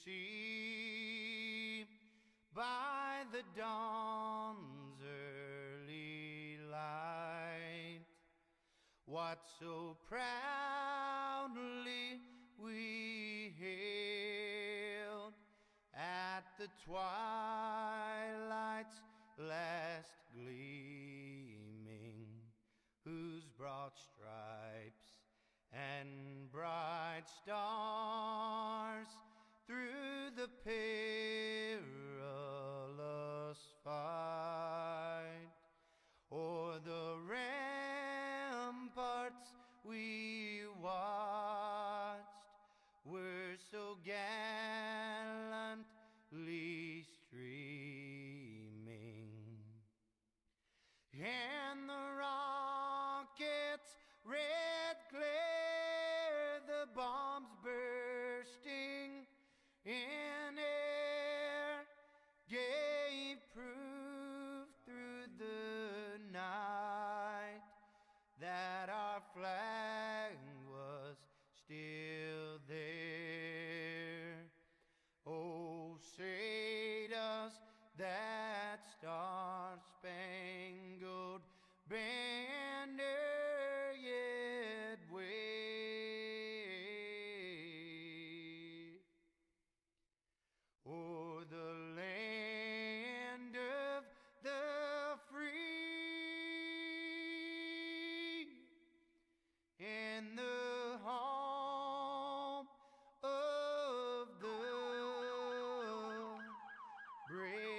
see by the dawn's early light what so proudly we hailed at the twilight's last gleaming, whose broad stripes and bright stars through the perilous fight o'er the ramparts we watched were so gallantly streaming, and the rockets' red glare, the bombs bursting in air, gave proof through the night that our flag was still there. Oh, say does that star-spangled banner yet wave o'er the land of the free and the home of the brave.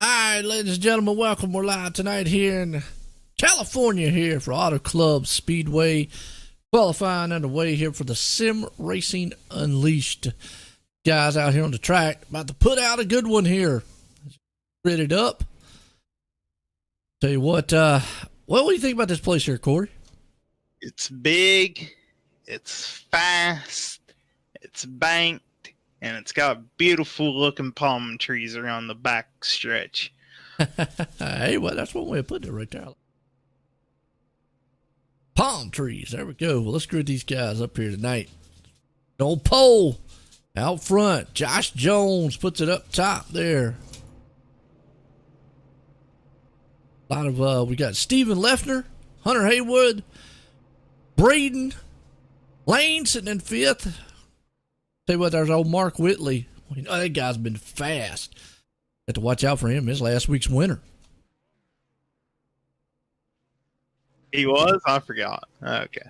All right, ladies and gentlemen, welcome. We're live tonight here in California here for AutoClub Speedway. Qualifying underway here for the Sim Racing Unleashed. Guys out here on the track about to put out a good one here. Ready up. Tell you what do you think about this place here, Corey? It's big, it's fast, it's banked, and it's got beautiful looking palm trees around the back stretch. Hey, well, that's one way of putting it right there. Palm trees. There we go. Well, let's grid these guys up here tonight. Old pole out front. Josh Jones puts it up top there. A lot of, we got Steven Leffner, Hunter Haywood, Braden, Lane sitting in fifth. Tell you what, there's old Mark Whitley. You know, that guy's been fast. Got to watch out for him. His last week's winner. He was? I forgot. Okay.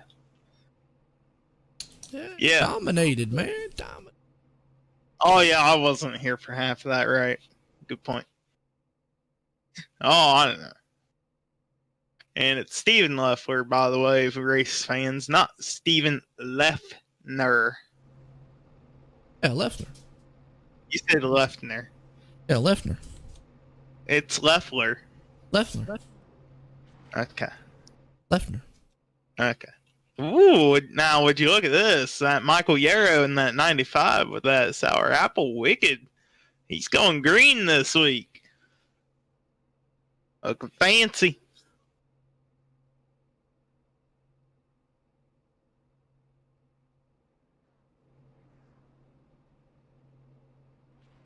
Yeah. Dominated, man. Dominated. Oh, yeah, I wasn't here for half of that, right? Good point. Oh, I don't know. And it's Steven Leffler, by the way, for race fans, not Steven Leffner. Yeah, Leffner. You said Leffner. Yeah, Leffner. It's Leffler. Leffner. Okay. Leffner. Okay. Ooh, now would you look at this? That Michael Yarrow in that 95 with that Sour Apple Wicked. He's going green this week. Looking fancy.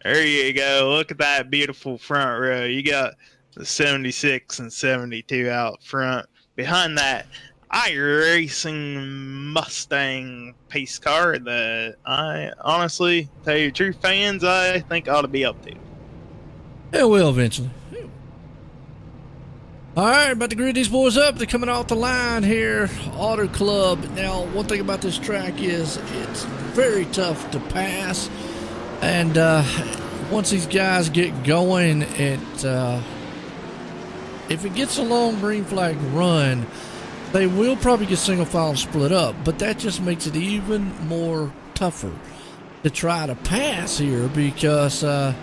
There you go. Look at that beautiful front row. You got the 76 and 72 out front. Behind that, iRacing Mustang pace car that I honestly, tell you the truth, fans, I think ought to be up to. It will eventually. All right, about to grid these boys up. They're coming off the line here. AutoClub. Now, one thing about this track is it's very tough to pass. And once these guys get going, if it gets a long green flag run, They will probably get single file and split up, but that just makes it even more tougher to try to pass here because, well,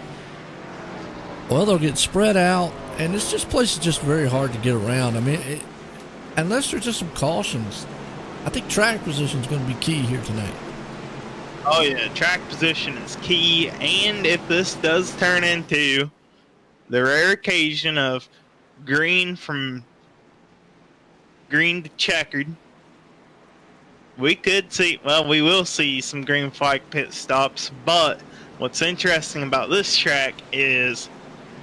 they'll get spread out, and this place is just very hard to get around. I mean, unless there's just some cautions, I think track position is going to be key here tonight. Oh, yeah, track position is key, and if this does turn into the rare occasion of green from green to checkered, we will see some green flag pit stops. But what's interesting about this track is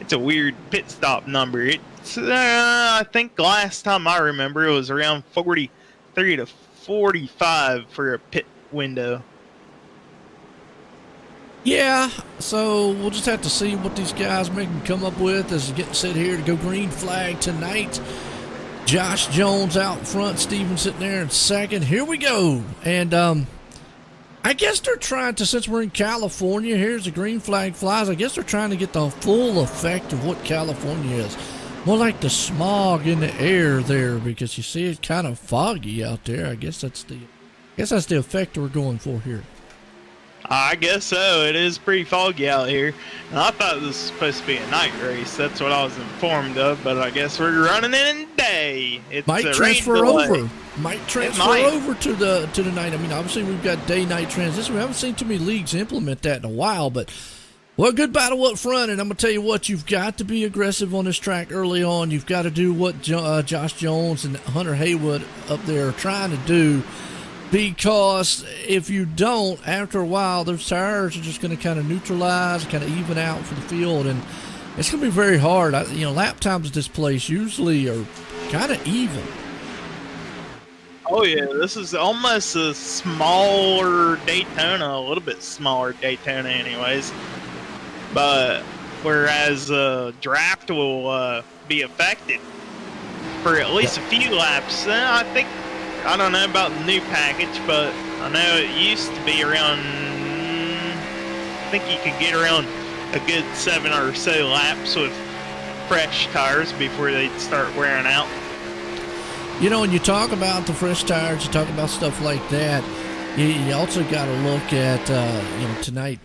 it's a weird pit stop number. It's I think last time I remember it was around 43 to 45 for a pit window. Yeah, so we'll just have to see what these guys make them come up with as they get set here to go green flag tonight. Josh Jones out front, Steven sitting there in second. Here we go. And I guess they're trying to, since we're in California, here's the green flag flies. I guess they're trying to get the full effect of what California is. More like the smog in the air there, because you see it's kind of foggy out there. I guess that's the effect we're going for here. I guess so. It is pretty foggy out here. And I thought this was supposed to be a night race. That's what I was informed of. But I guess we're running in day. It's might transfer over. Might transfer over to the night. I mean, obviously we've got day-night transition. We haven't seen too many leagues implement that in a while. But, well, good battle up front. And I'm going to tell you what, you've got to be aggressive on this track early on. You've got to do what Josh Jones and Hunter Haywood up there are trying to do. Because if you don't, after a while, those tires are just going to kind of neutralize, kind of even out for the field, and it's going to be very hard. Lap times at this place usually are kind of even. Oh, yeah, this is almost a smaller Daytona, a little bit smaller Daytona anyways. But whereas draft will be affected for at least a few laps, I don't know about the new package, but I know it used to be around, I think you could get around a good 7 or so laps with fresh tires before they start wearing out. When you talk about the fresh tires, you talk about stuff like that, you also got to look at, tonight.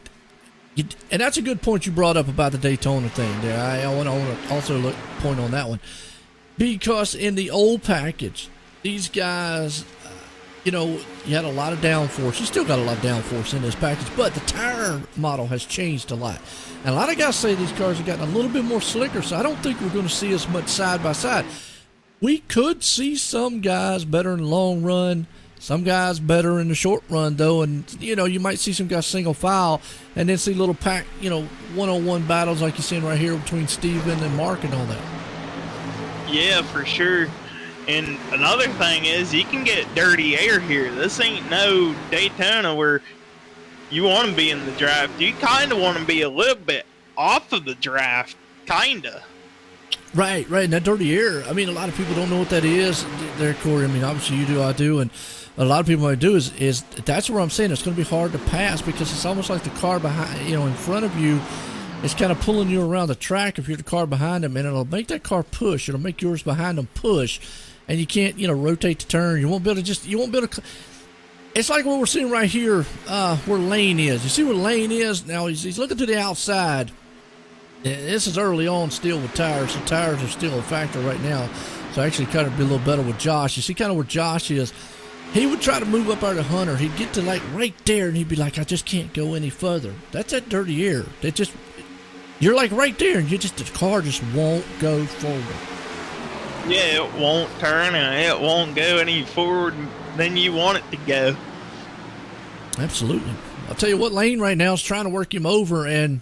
And that's a good point you brought up about the Daytona thing there. I want to also point on that one. Because in the old package, these guys, you had a lot of downforce. You still got a lot of downforce in this package, but the tire model has changed a lot. And a lot of guys say these cars have gotten a little bit more slicker, so I don't think we're going to see as much side by side. We could see some guys better in the long run, some guys better in the short run, though. And, you might see some guys single file and then see little pack, one-on-one battles like you're seeing right here between Steven and Mark and all that. Yeah, for sure. And another thing is you can get dirty air here. This ain't no Daytona where you want to be in the draft. You kind of want to be a little bit off of the draft, kind of. Right. And that dirty air, I mean, a lot of people don't know what that is there, Corey. I mean, obviously you do, I do, and a lot of people might do is that's where I'm saying it's going to be hard to pass because it's almost like the car behind, in front of you. It's kind of pulling you around the track if you're the car behind them, and it'll make that car push. It'll make yours behind them push. And you can't, rotate the turn. You won't be able to it's like what we're seeing right here where Lane is. You see where Lane is? Now he's looking to the outside. This is early on still with tires. The tires are still a factor right now. So actually kind of be a little better with Josh. You see kind of where Josh is. He would try to move up out of Hunter. He'd get to like right there and he'd be like, I just can't go any further. That's that dirty air. You're like right there and the car just won't go forward. Yeah, it won't turn and it won't go any forward than you want it to go. Absolutely. I'll tell you what, Lane right now is trying to work him over, and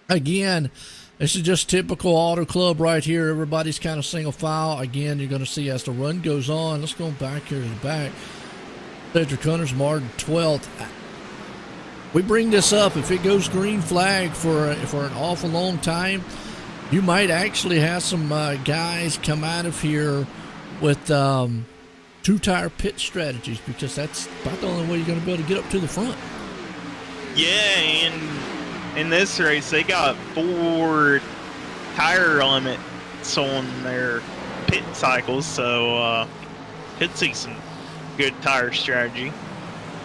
again, this is just typical Auto Club right here. Everybody's kind of single file. Again, you're going to see as the run goes on. Let's go back here to the back. Cedric Hunter's Martin 12th. We bring this up. If it goes green flag for an awful long time, you might actually have some guys come out of here with two-tire pit strategies because that's about the only way you're going to be able to get up to the front. Yeah, and in this race, they got 4 tire limits on their pit cycles, so could see some good tire strategy.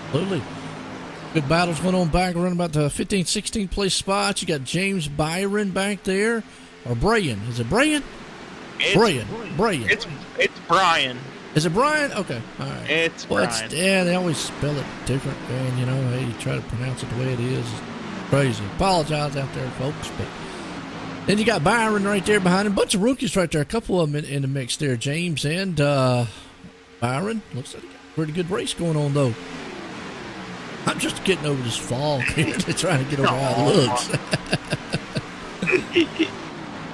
Absolutely. Good battles going on back around about the 15th, 16th place spots. You got James Byron back there. Or Brian. Is it Brian? Brian. It's Brian. Is it Brian? Okay. All right. It's Brian. Yeah, they always spell it different, man. You know, hey, you try to pronounce it the way it is. It's crazy. Apologize out there, folks. But then you got Byron right there behind him. Bunch of rookies right there. A couple of them in the mix there. James and Byron. Looks like they got a pretty good race going on, though. I'm just getting over this fog here. They're trying to get over how it looks.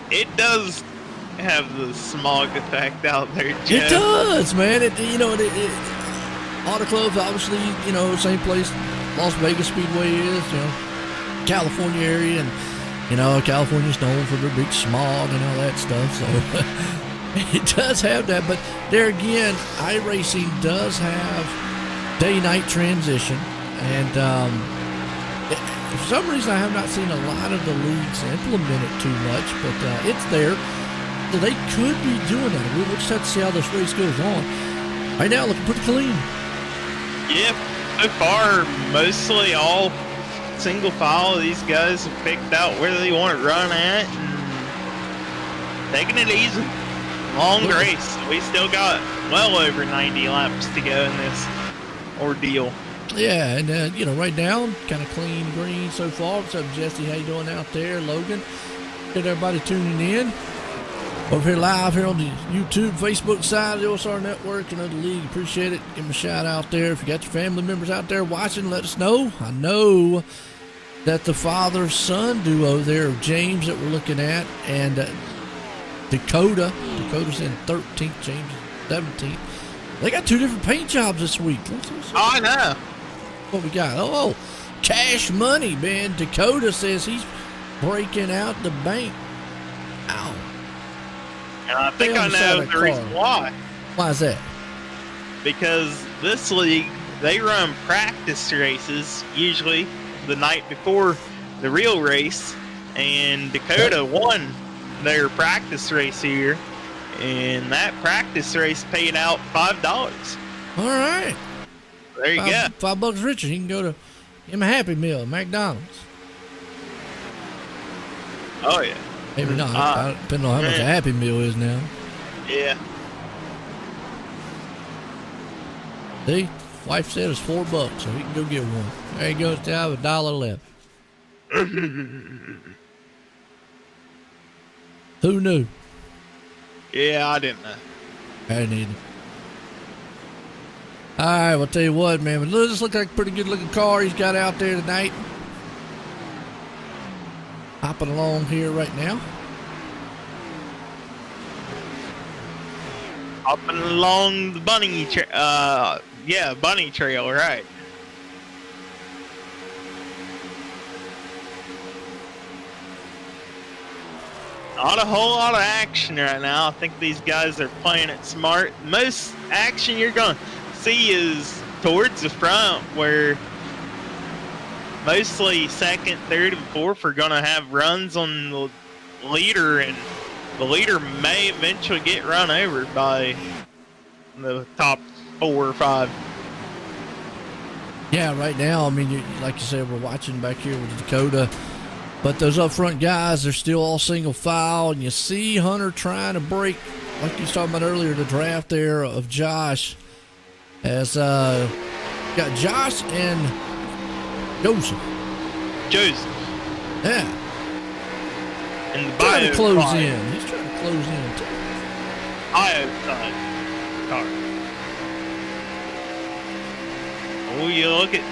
It does have the smog effect out there, Joe. It does, man. AutoClub's obviously, same place Las Vegas Speedway is, California area, and California's known for their big smog and all that stuff. So it does have that, but there again, iRacing does have day-night transition, and for some reason I have not seen a lot of the leagues implement it too much, but it's there. So they could be doing that. We'll just have to see how this race goes on. Right now, looking pretty clean. Yeah, so far, mostly all single file. These guys have picked out where they want to run at and taking it easy. Long race. We still got well over 90 laps to go in this ordeal. Yeah, and right now, kind of clean green so far. What's up, Jesse? How you doing out there? Logan? Get everybody tuning in. Over here live here on the YouTube, Facebook side of the OSR Network and the league. Appreciate it. Give them a shout out there. If you got your family members out there watching, let us know. I know that the father-son duo there of James that we're looking at and Dakota's in 13th, James 17th. They got two different paint jobs this week. Oh, I know. What we got? Oh, cash money, man. Dakota says he's breaking out the bank. Ow. And I think I know the reason why. Why is that? Because this league, they run practice races usually the night before the real race, and Dakota won their practice race here, and that practice race paid out $5. All right. There you go. $5 richer. He can go to him a Happy Meal at McDonald's. Oh, yeah. Maybe not. Depending on how much a Happy Meal is now. Yeah. See? Wife said it's $4, so he can go get one. There he goes down with $1 left. Who knew? Yeah, I didn't know. I didn't either. All right, well, tell you what, man. But this looks like a pretty good-looking car he's got out there tonight. Hopping along here right now. Hopping along the bunny trail. Bunny trail, right. Not a whole lot of action right now. I think these guys are playing it smart. Most action you're going to see is towards the front, where mostly second, third, and fourth are going to have runs on the leader, and the leader may eventually get run over by the top 4 or 5. Yeah, right now, I mean, like you said, we're watching back here with Dakota, but those up front guys, they're still all single file, and you see Hunter trying to break, like you was talking about earlier, the draft there of Josh, as got Josh and Joseph. Yeah. And the trying to close in. He's trying to close in, too. Car. Oh, you look at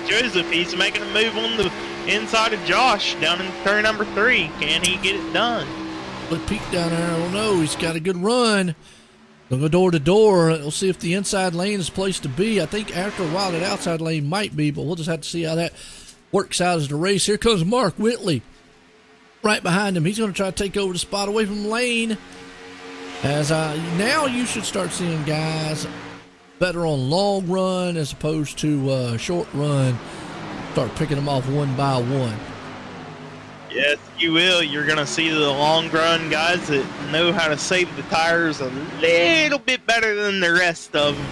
Joseph. He's making a move on the inside of Josh down in turn number 3. Can he get it done? But peek down there, I don't know. He's got a good run. They'll go door to door. We'll see if the inside lane is the place to be. I think after a while that outside lane might be, but we'll just have to see how that works out as the race. Here comes Mark Whitley right behind him. He's going to try to take over the spot away from Lane. As now you should start seeing guys better on long run as opposed to short run. Start picking them off one by one. Yes, you will. You're going to see the long run guys that know how to save the tires a little bit better than the rest of them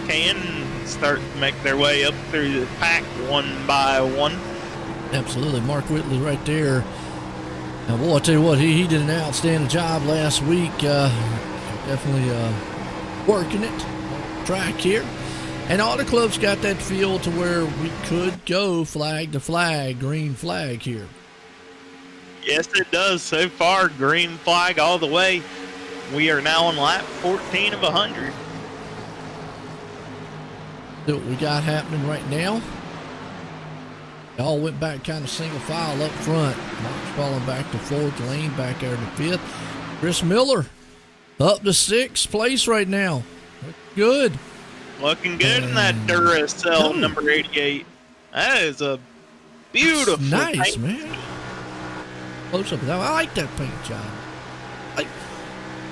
can start to make their way up through the pack one by one. Absolutely. Mark Whitley right there. Now, boy, I tell you what, he did an outstanding job last week. Definitely working it track here. And AutoClub's got that feel to where we could go flag to flag, green flag here. Yes, it does. So far, green flag all the way. We are now on lap 14 of 100. See what we got happening right now. They all went back kind of single file up front. Mark's falling back to fourth, Lane back there to fifth. Chris Miller up to sixth place right now. Good. Looking good in that Duracell number 88. That is a beautiful nice paint. Man. Close up. I like that paint job.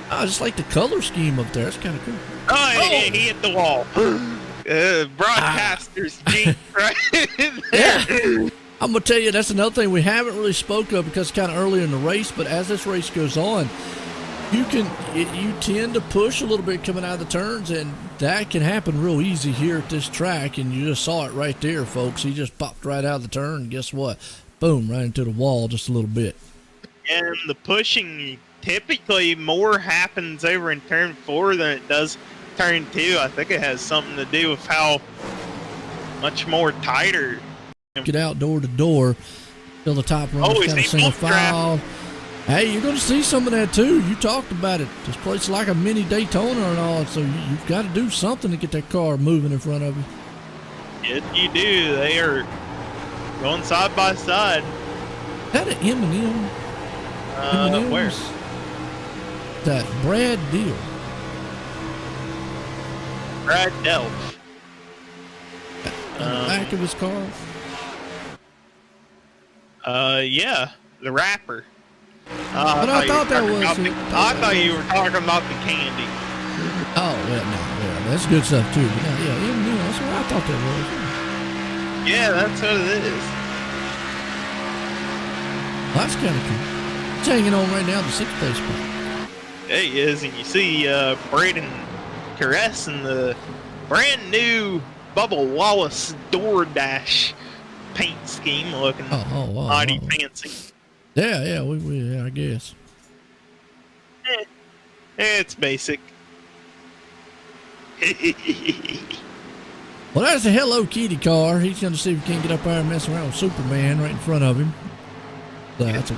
I just like the color scheme up there. It's kind of cool. Oh, he hit the wall. Broadcaster's Jeep right there. Yeah. I'm gonna tell you, that's another thing we haven't really spoke of because it's kind of early in the race. But as this race goes on, you tend to push a little bit coming out of the turns, and that can happen real easy here at this track. And you just saw it right there, folks. He just popped right out of the turn, and guess what? Boom, right into the wall just a little bit. And the pushing, typically more happens over in turn 4 than it does turn 2. I think it has something to do with how much more tighter. Get out door to door. Till the top run is kind of single file. Hey, you're going to see some of that too. You talked about it. This place is like a mini Daytona and all, so you've got to do something to get that car moving in front of you. Yes, you do. They are going side by side. Is that an M&M? Where? That Brad Deal. Brad Delph. On the back of his car? Yeah, the rapper. But I thought that was. I thought you were talking about the candy. Oh, well, no, yeah, that's good stuff too. But yeah, M&M, that's what I thought that was. Yeah, that's what it is. Well, that's kind of cool. It's hanging on right now, the 6th place spot. There he is, and you see Braden caressing the brand new Bubba Wallace DoorDash paint scheme looking mighty fancy. Yeah, we I guess. It's basic. Well, that's a Hello Kitty car. He's going to see if he can get up there and mess around with Superman right in front of him. So that's a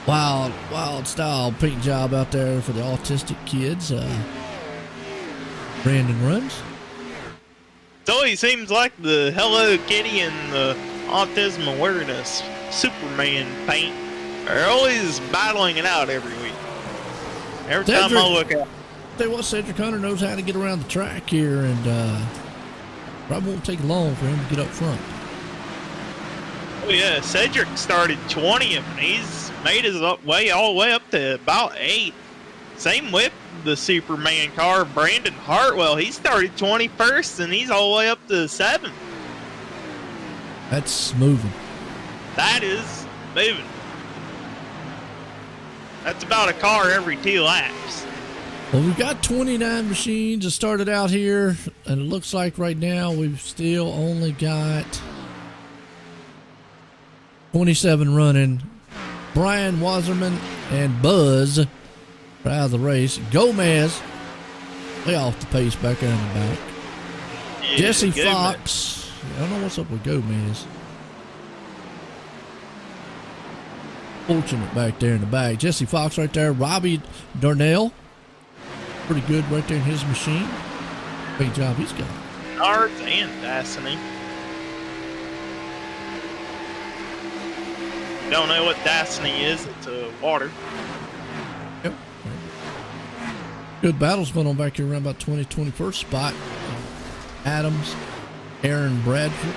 wild style paint job out there for the autistic kids. Brandon runs. It always seems like the Hello Kitty and the autism awareness Superman paint are always battling it out every week. Every time I look at it. Tell you what, Cedric Hunter knows how to get around the track here, and probably won't take long for him to get up front. Oh yeah, Cedric started 20th, and he's made his way all the way up to about 8th. Same with the Superman car, Brandon Hartwell. He started 21st, and he's all the way up to 7th. That's moving. That is moving. That's about a car every 2 laps. Well, we've got 29 machines that started out here, and it looks like right now we've still only got 27 running. Brian Wasserman and Buzz are out of the race. Gomez, way off the pace back there in the back. Yeah, Jesse Fox. I don't know what's up with Gomez. Fortunate back there in the back. Jesse Fox right there. Robbie Darnell. Pretty good right there in his machine. Great job he's got. Nards and Destiny. Don't know what Destiny is. It's water. Yep. Good battles going on back here around about 21st spot. Adams, Aaron Bradford.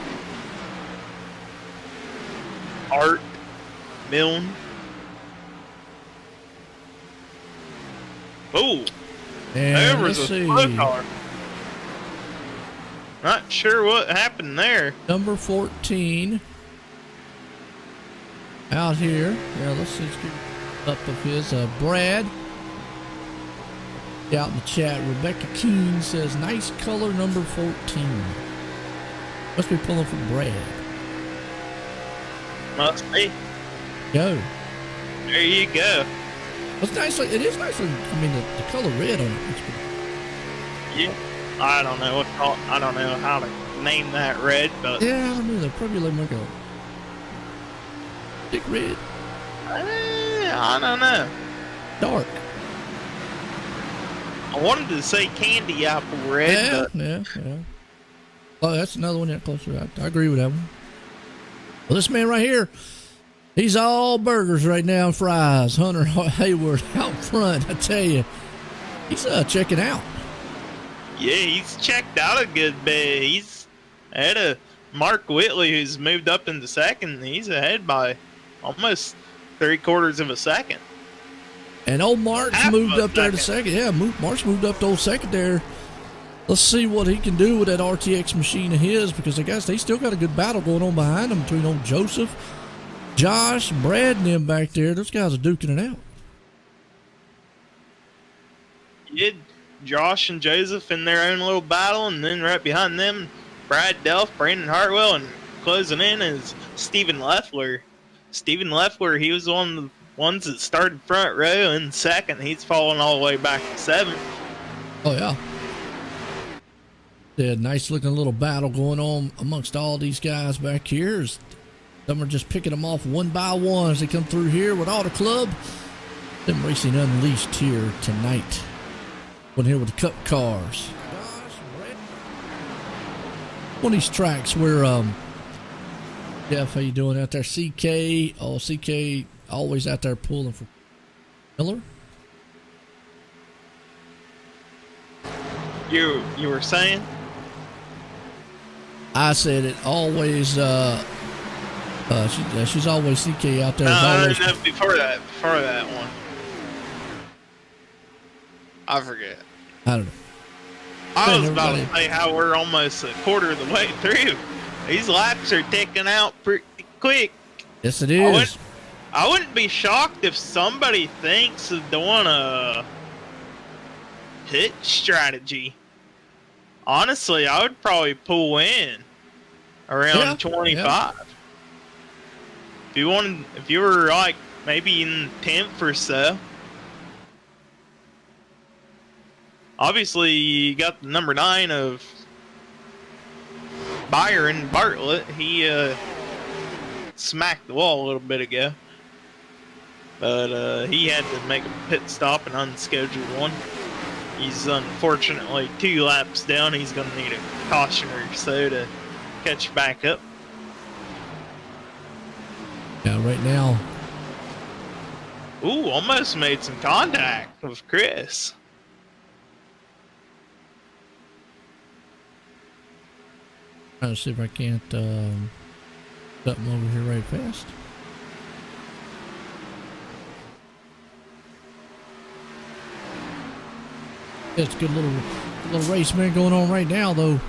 Art, Milne. Oh, And there was let's a see. slow car. Not sure what happened there. Number 14. out here. Yeah, let's see. Let's get up of his. Brad. Out in the chat, Rebecca Keene says, nice color number 14. Must be pulling from Brad. Must be. Go. There you go. It's nice. It is nice. I mean, the color red on it. Yeah. I don't know I don't know how to name that red, but yeah, I don't know. They're probably like a thick red. I don't know. Dark. I wanted to say candy apple red. Yeah. Oh, that's another one that closer. I agree with that one. Well, this man right here, he's all burgers right now and fries. Hunter Hayward out front. I tell you, he's checking out. Yeah, he's checked out a good bit. He's ahead of Mark Whitley, who's moved up into second. He's ahead by almost 3/4 of a second. And old Mark's moved up there to second. Yeah, Mark's moved up to old second there. Let's see what he can do with that RTX machine of his, because I guess they still got a good battle going on behind them between old Joseph, Josh, Brad, and them back there. Those guys are duking it out. Yeah, Josh and Joseph in their own little battle, and then right behind them, Brad Delph, Brandon Hartwell, and closing in is Stephen Leffler. Stephen Leffler, he was one of the ones that started front row in second. He's fallen all the way back to seventh. Oh, yeah. Yeah, nice looking little battle going on amongst all these guys back here. Some are just picking them off one by one as they come through here with AutoClub. Simracing Unleashed here tonight. One here with the Cup cars. One of these tracks where, Jeff, how you doing out there? CK. Oh, CK always out there pulling for Miller. You were saying? I said it always. She's always CK out there. No, before that one. I forget. I don't know. I was about to say how we're almost 1/4 of the way through. These laps are ticking out pretty quick. Yes, it is. I wouldn't be shocked if somebody thinks of doing a pit strategy. Honestly, I would probably pull in around 25. Yeah. If you were like maybe in 10th or so. Obviously, you got the number 9 of Byron Bartlett. He smacked the wall a little bit ago. But he had to make a pit stop, an unscheduled one. He's unfortunately 2 laps down. He's going to need a caution or so to catch back up. Yeah, right now. Ooh, almost made some contact with Chris. Trying to see if I can't something over here right fast. It's a good little race, man, going on right now, though.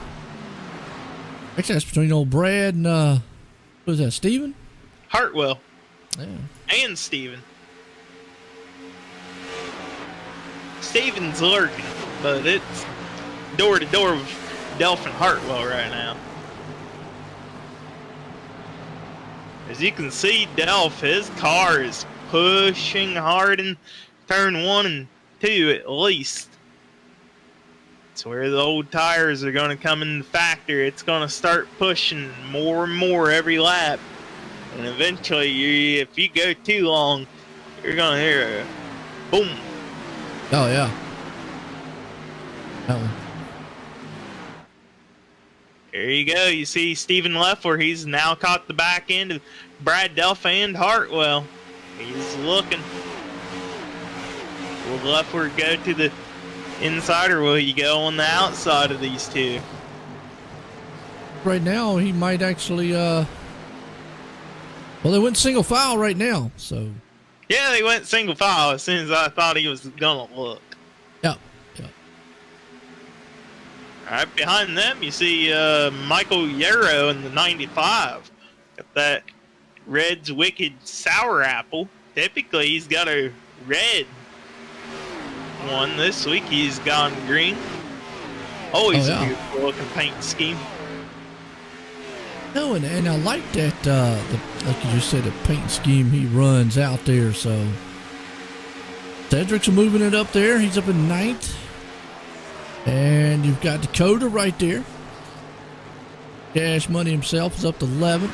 Actually, that's between old Brad and what is that, Steven? Hartwell. Yeah. And Steven. Steven's lurking, but it's door to door with Delph and Hartwell right now. As you can see, Delph, his car is pushing hard in turn 1 and 2 at least. It's where the old tires are going to come in the factor. It's going to start pushing more and more every lap. And eventually, if you go too long, you're going to hear a boom. Oh, yeah. That one. There you go. You see Stephen Leffler. He's now caught the back end of Brad Delph and Hartwell. He's looking. Will Leffler go to the inside, or will he go on the outside of these two? Right now, he might actually, well, they went single file right now, so. Yeah, they went single file as soon as I thought he was going to look. Yeah. Right behind them, you see Michael Yarrow in the 95. Got that Red's Wicked Sour Apple. Typically, he's got a red one. This week, he's gone green. Always a beautiful looking paint scheme. No, and I like that, like you just said, the paint scheme he runs out there. So Cedric's moving it up there. He's up in 9th. And you've got Dakota right there. Cash Money himself is up to 11th.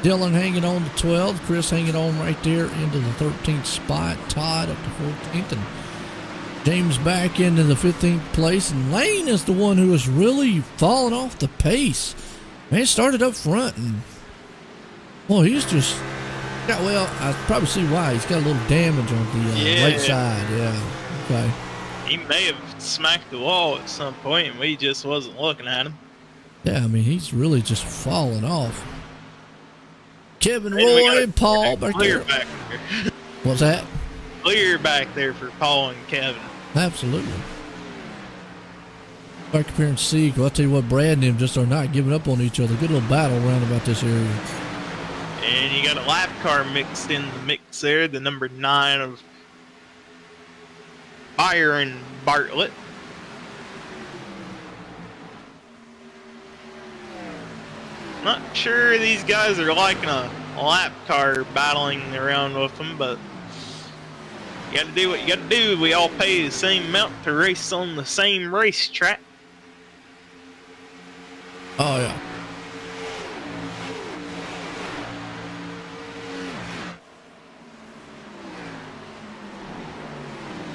Dylan hanging on to 12th. Chris hanging on right there into the 13th spot. Todd up to 14th. And James back into the 15th place. And Lane is the one who has really fallen off the pace. Man, started up front. And, well, he's just got, well, I probably see why. He's got a little damage on the right side. Yeah. Okay. He may have smacked the wall at some point, and we just wasn't looking at him. Yeah, I mean, he's really just fallen off. Kevin Roy and Paul back there. Back there. What's that? Clear back there for Paul and Kevin. Absolutely. Back up here and see. Well, I'll tell you what, Brad and him just are not giving up on each other. Good little battle around about this area. And you got a lap car mixed in the mix there, the number 9 of Byron Bartlett. Not sure these guys are liking a lap car battling around with them, but you got to do what you got to do. We all pay the same amount to race on the same racetrack. Oh, yeah.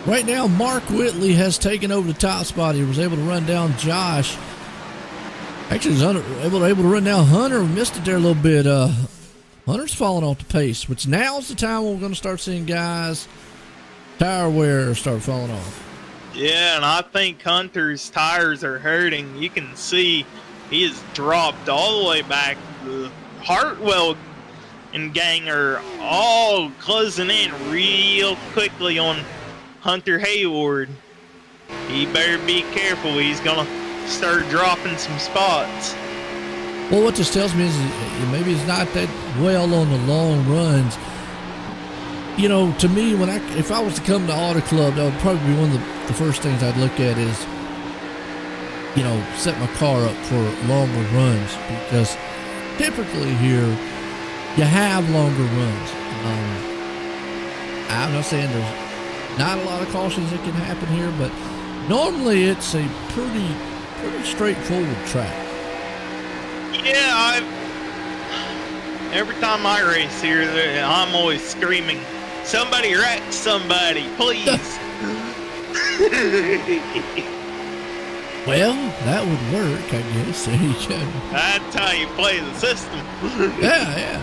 Right now, Mark Whitley has taken over the top spot. He was able to run down Josh. Actually, he's able to run down Hunter. Missed it there a little bit. Hunter's falling off the pace, which now's the time when we're going to start seeing guys' tire wear start falling off. Yeah, and I think Hunter's tires are hurting. You can see he has dropped all the way back. The Hartwell and gang are all closing in real quickly on Hunter Hayward. He better be careful. He's going to start dropping some spots. Well, what this tells me is maybe he's not that well on the long runs. You know, to me, if I was to come to AutoClub, that would probably be one of the first things I'd look at is, you know, set my car up for longer runs, because typically here you have longer runs. I'm not saying there's not a lot of cautions that can happen here, but normally it's a pretty straightforward track. Yeah, every time I race here, I'm always screaming, "Somebody wreck somebody, please!" Well, that would work, I guess. That's how you play the system. Yeah.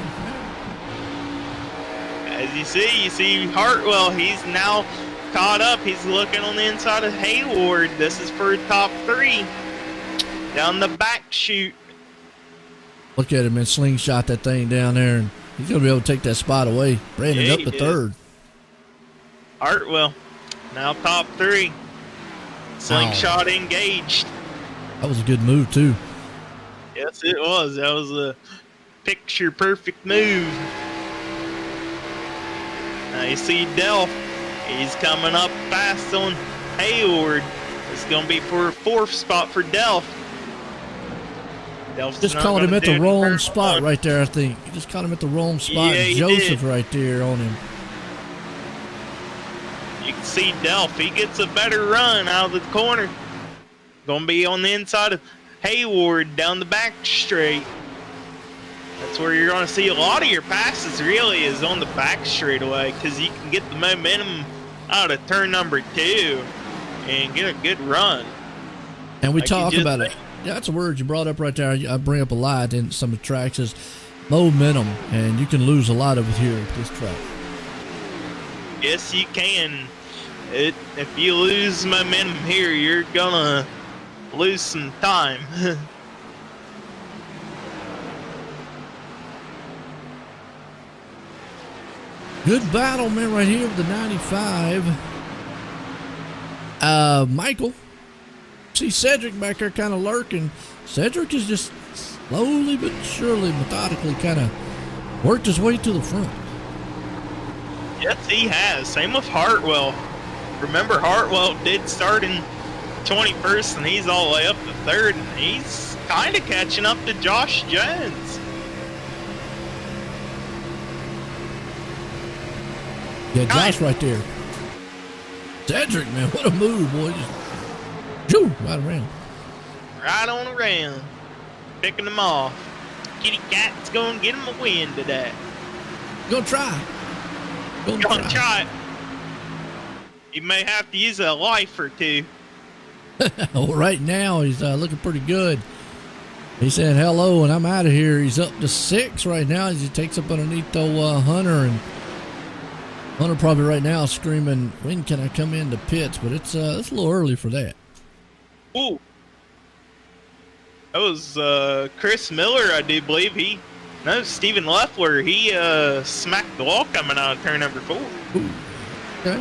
As you see Hartwell. He's now caught up. He's looking on the inside of Hayward. This is for top 3 down the back chute. Look at him and slingshot that thing down there, and he's going to be able to take that spot away. Brandon up to 3rd. Hartwell now top 3. Slingshot engaged. That was a good move, too. Yes, it was. That was a picture-perfect move. Now you see Delph. He's coming up fast on Hayward. It's going to be for a 4th spot for Delph. Delph's just caught him at the wrong spot right there, I think. He just caught him at the wrong spot. Yeah, Joseph right there on him. You can see Delph. He gets a better run out of the corner. Going to be on the inside of Hayward down the back straight. That's where you're going to see a lot of your passes really is on the back straightaway, because you can get the momentum out of turn number 2 and get a good run. And we talk about it. Yeah, that's a word you brought up right there. I bring up a lot in some of the tracks is momentum, and you can lose a lot of it here at this track. Yes, you can. If you lose momentum here, you're going to lose some time. Good battle, man, right here with the 95. Michael. See Cedric back there kind of lurking. Cedric is just slowly but surely, methodically kind of Worked his way to the front. Yes, he has. Same with Hartwell. Remember, Hartwell did start in 21st, and he's all the way up to 3rd, and he's kind of catching up to Josh Jones. Yeah, Josh right there. Cedric, man, what a move, boy. Just shoo, right around. Right on around. Picking them off. Kitty Cat's going to get him a win today. Gonna try. Gonna try it. He may have to use a life or two. Well, right now, he's looking pretty good. He said hello, and I'm out of here. He's up to 6 right now as he takes up underneath the Hunter, and Hunter probably right now screaming, when can I come into pits? But it's a little early for that. Ooh. That was Chris Miller, I do believe. Stephen Leffler, he smacked the wall coming out of turn number 4. Ooh. Okay.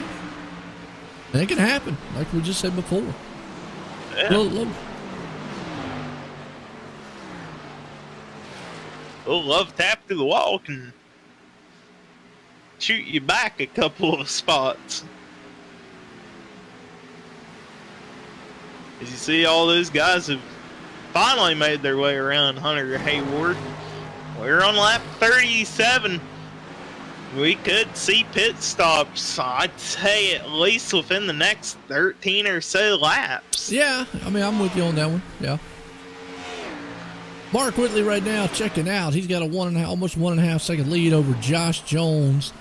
That can happen, like we just said before. Yeah. Little love tap through the wall can shoot you back a couple of spots. As you see, all those guys have finally made their way around Hunter Hayward. We're on lap 37. We could see pit stops, I'd say, at least within the next 13 or so laps. Yeah, I mean, I'm with you on that one. Yeah. Mark Whitley right now checking out. He's got a almost 1.5 second lead over Josh Jones.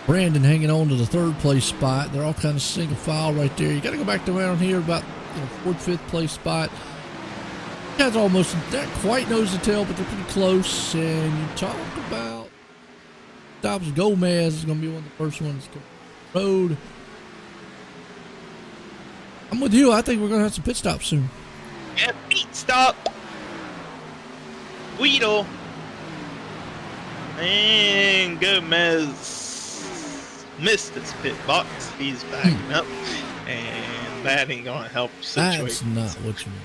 Brandon hanging on to the 3rd place spot. They're all kind of single file right there. You got to go back around here about 4th, 5th place spot. Guys almost not quite nose to tail, but they're pretty close. And you talk about stops. Gomez is going to be one of the first ones to come on the road. I'm with you. I think we're going to have some pit stops soon. Yeah, pit stop. Weedle. And Gomez missed his pit box. He's backing up. And that ain't going to help the situation. That's not what you want.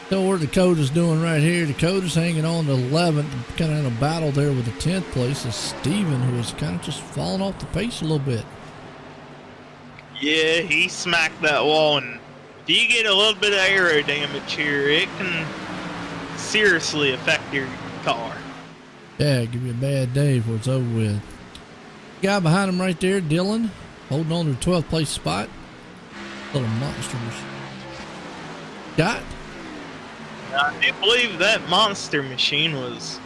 So what Dakota's doing right here. Dakota's hanging on to 11th, kind of in a battle there with the 10th place is Steven, who is kind of just falling off the pace a little bit. Yeah, he smacked that wall, and if you get a little bit of aero damage here, it can seriously affect your car. Yeah, give you a bad day before it's over with. Guy behind him right there, Dylan, holding on to the 12th place spot. Little monsters. Scott? I do believe that monster machine was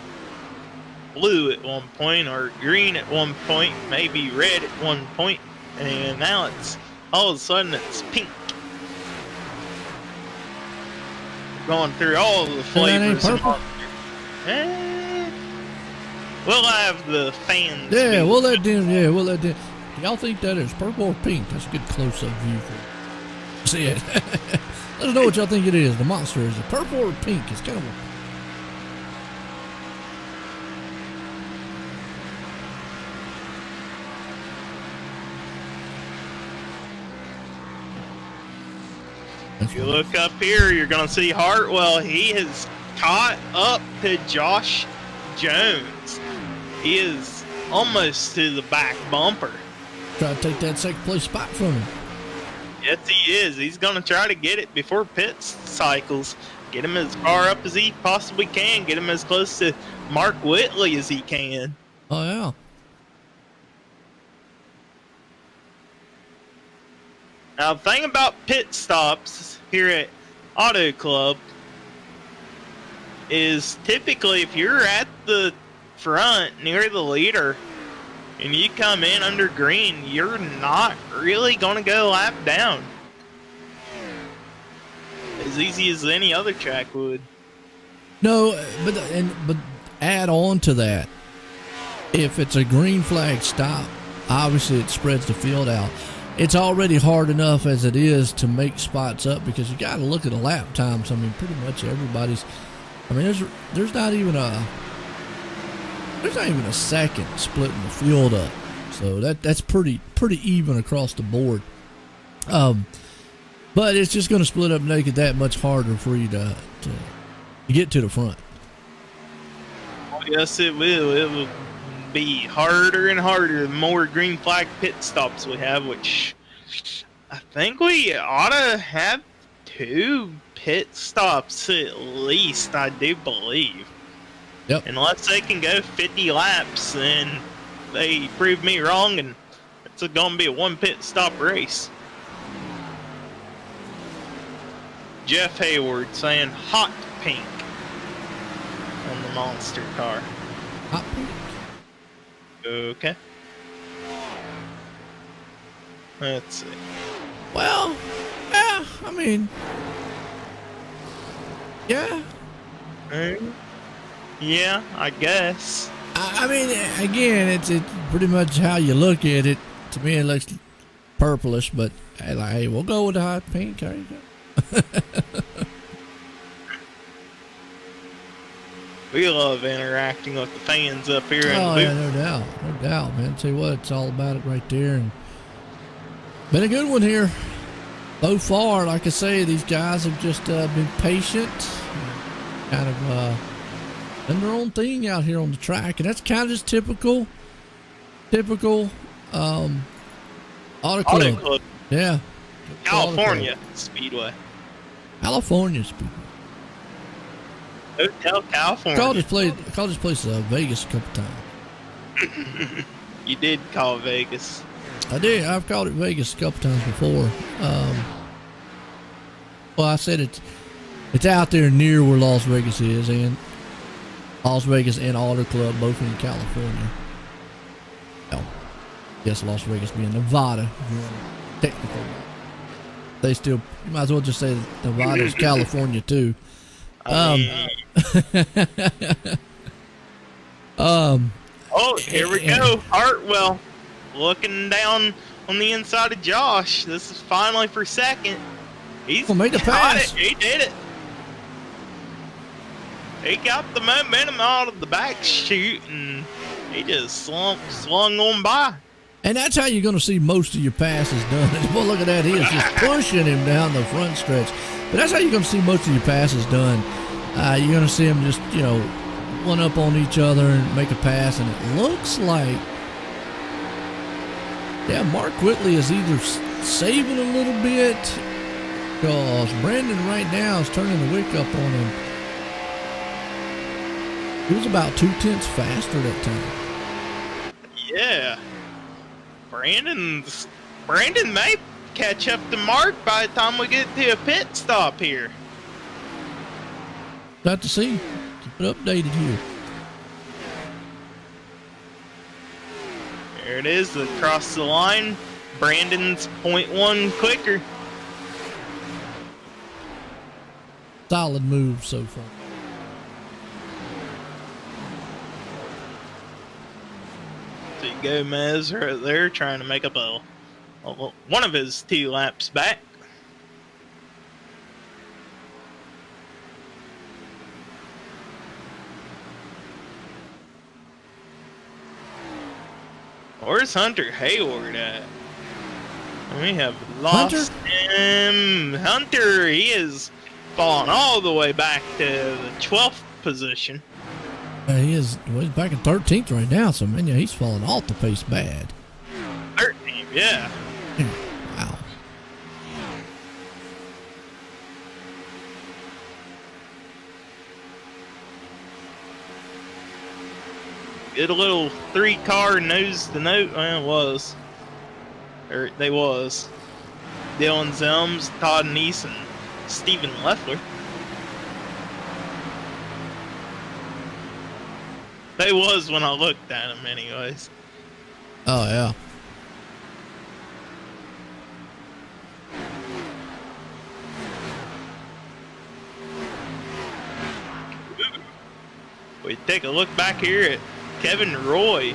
blue at one point, or green at one point, maybe red at one point, and now it's all of a sudden it's pink. Going through all of the flavors. That ain't purple? We'll have the fans. Yeah, we'll let them. Yeah, we'll let them. Y'all think that is purple or pink? That's a good close-up view for it. See it. Let us know what y'all think it is. The monster, is it purple or pink? It's kind of a... If you look up here, you're going to see Hartwell. He has caught up to Josh Jones. He is almost to the back bumper. Try to take that 2nd place spot from him. Yes, he is. He's going to try to get it before pit cycles. Get him as far up as he possibly can. Get him as close to Mark Whitley as he can. Oh, yeah. Now, the thing about pit stops here at Auto Club is typically if you're at the front near the leader and you come in under green, you're not really going to go lap down as easy as any other track would. No, but add on to that, if it's a green flag stop, obviously it spreads the field out. It's already hard enough as it is to make spots up because you got to look at the lap times. I mean, pretty much everybody's. I mean, there's not even a second splitting the field up, so that's pretty even across the board. But it's just going to split up and make it that much harder for you to get to the front. Yes, it will. It will be harder and harder the more green flag pit stops we have, which I think we ought to have 2 pit stops at least, I do believe. Yep. Unless they can go 50 laps, then they prove me wrong, and it's going to be a 1 pit stop race. Jeff Hayward saying hot pink on the monster car. Hot pink. Okay. Let's see. Well, yeah, I mean, yeah. Yeah, I guess. I mean, again, it's pretty much how you look at it. To me, it looks purplish, but hey, we'll go with the hot pink. There you go. We love interacting with the fans up here. Oh, yeah, no doubt, man. Tell you what, it's all about it right there. And been a good one here so far. Like I say, these guys have just been patient, kind of done their own thing out here on the track, and that's kind of just typical AutoClub. Yeah, California Speedway. California Speedway. Hotel California. I called this place Vegas a couple times. You did call Vegas. I did. I've called it Vegas a couple times before. Well, I said it's out there near where Las Vegas is, and Las Vegas and AutoClub both in California. Well, yes, Las Vegas being Nevada. Technically, they still. You might as well just say Nevada's California too. Oh, here we go. Hartwell looking down on the inside of Josh. This is finally for second. He's made the pass. He did it. He got the momentum out of the back chute, and he just slung on by. And that's how you're going to see most of your passes done. Well, look at that. He is just pushing him down the front stretch. But that's how you're going to see most of your passes done. You're going to see them just, one up on each other and make a pass. And it looks like, Mark Whitley is either saving a little bit, because Brandon right now is turning the wick up on him. He was about 2/10 faster that time. Yeah. Brandon may catch up to Mark by the time we get to a pit stop here. Got to see. Keep it updated here. There it is, across the line. Brandon's 0.1 quicker. Solid move so far. See Gomez right there trying to make up one of his 2 laps back. Where's Hunter Hayward at? We have lost him. Hunter, he is fallen all the way back to the 12th position. He's back in 13th right now, so man, he's falling off the pace bad. 13th, yeah. Wow. Get a little 3-car nose to note. Well, it was. Or they was. Dylan Zelms, Todd Neese, and Steven Leffler. They was when I looked at them anyways. Oh, yeah. We take a look back here at Kevin Roy,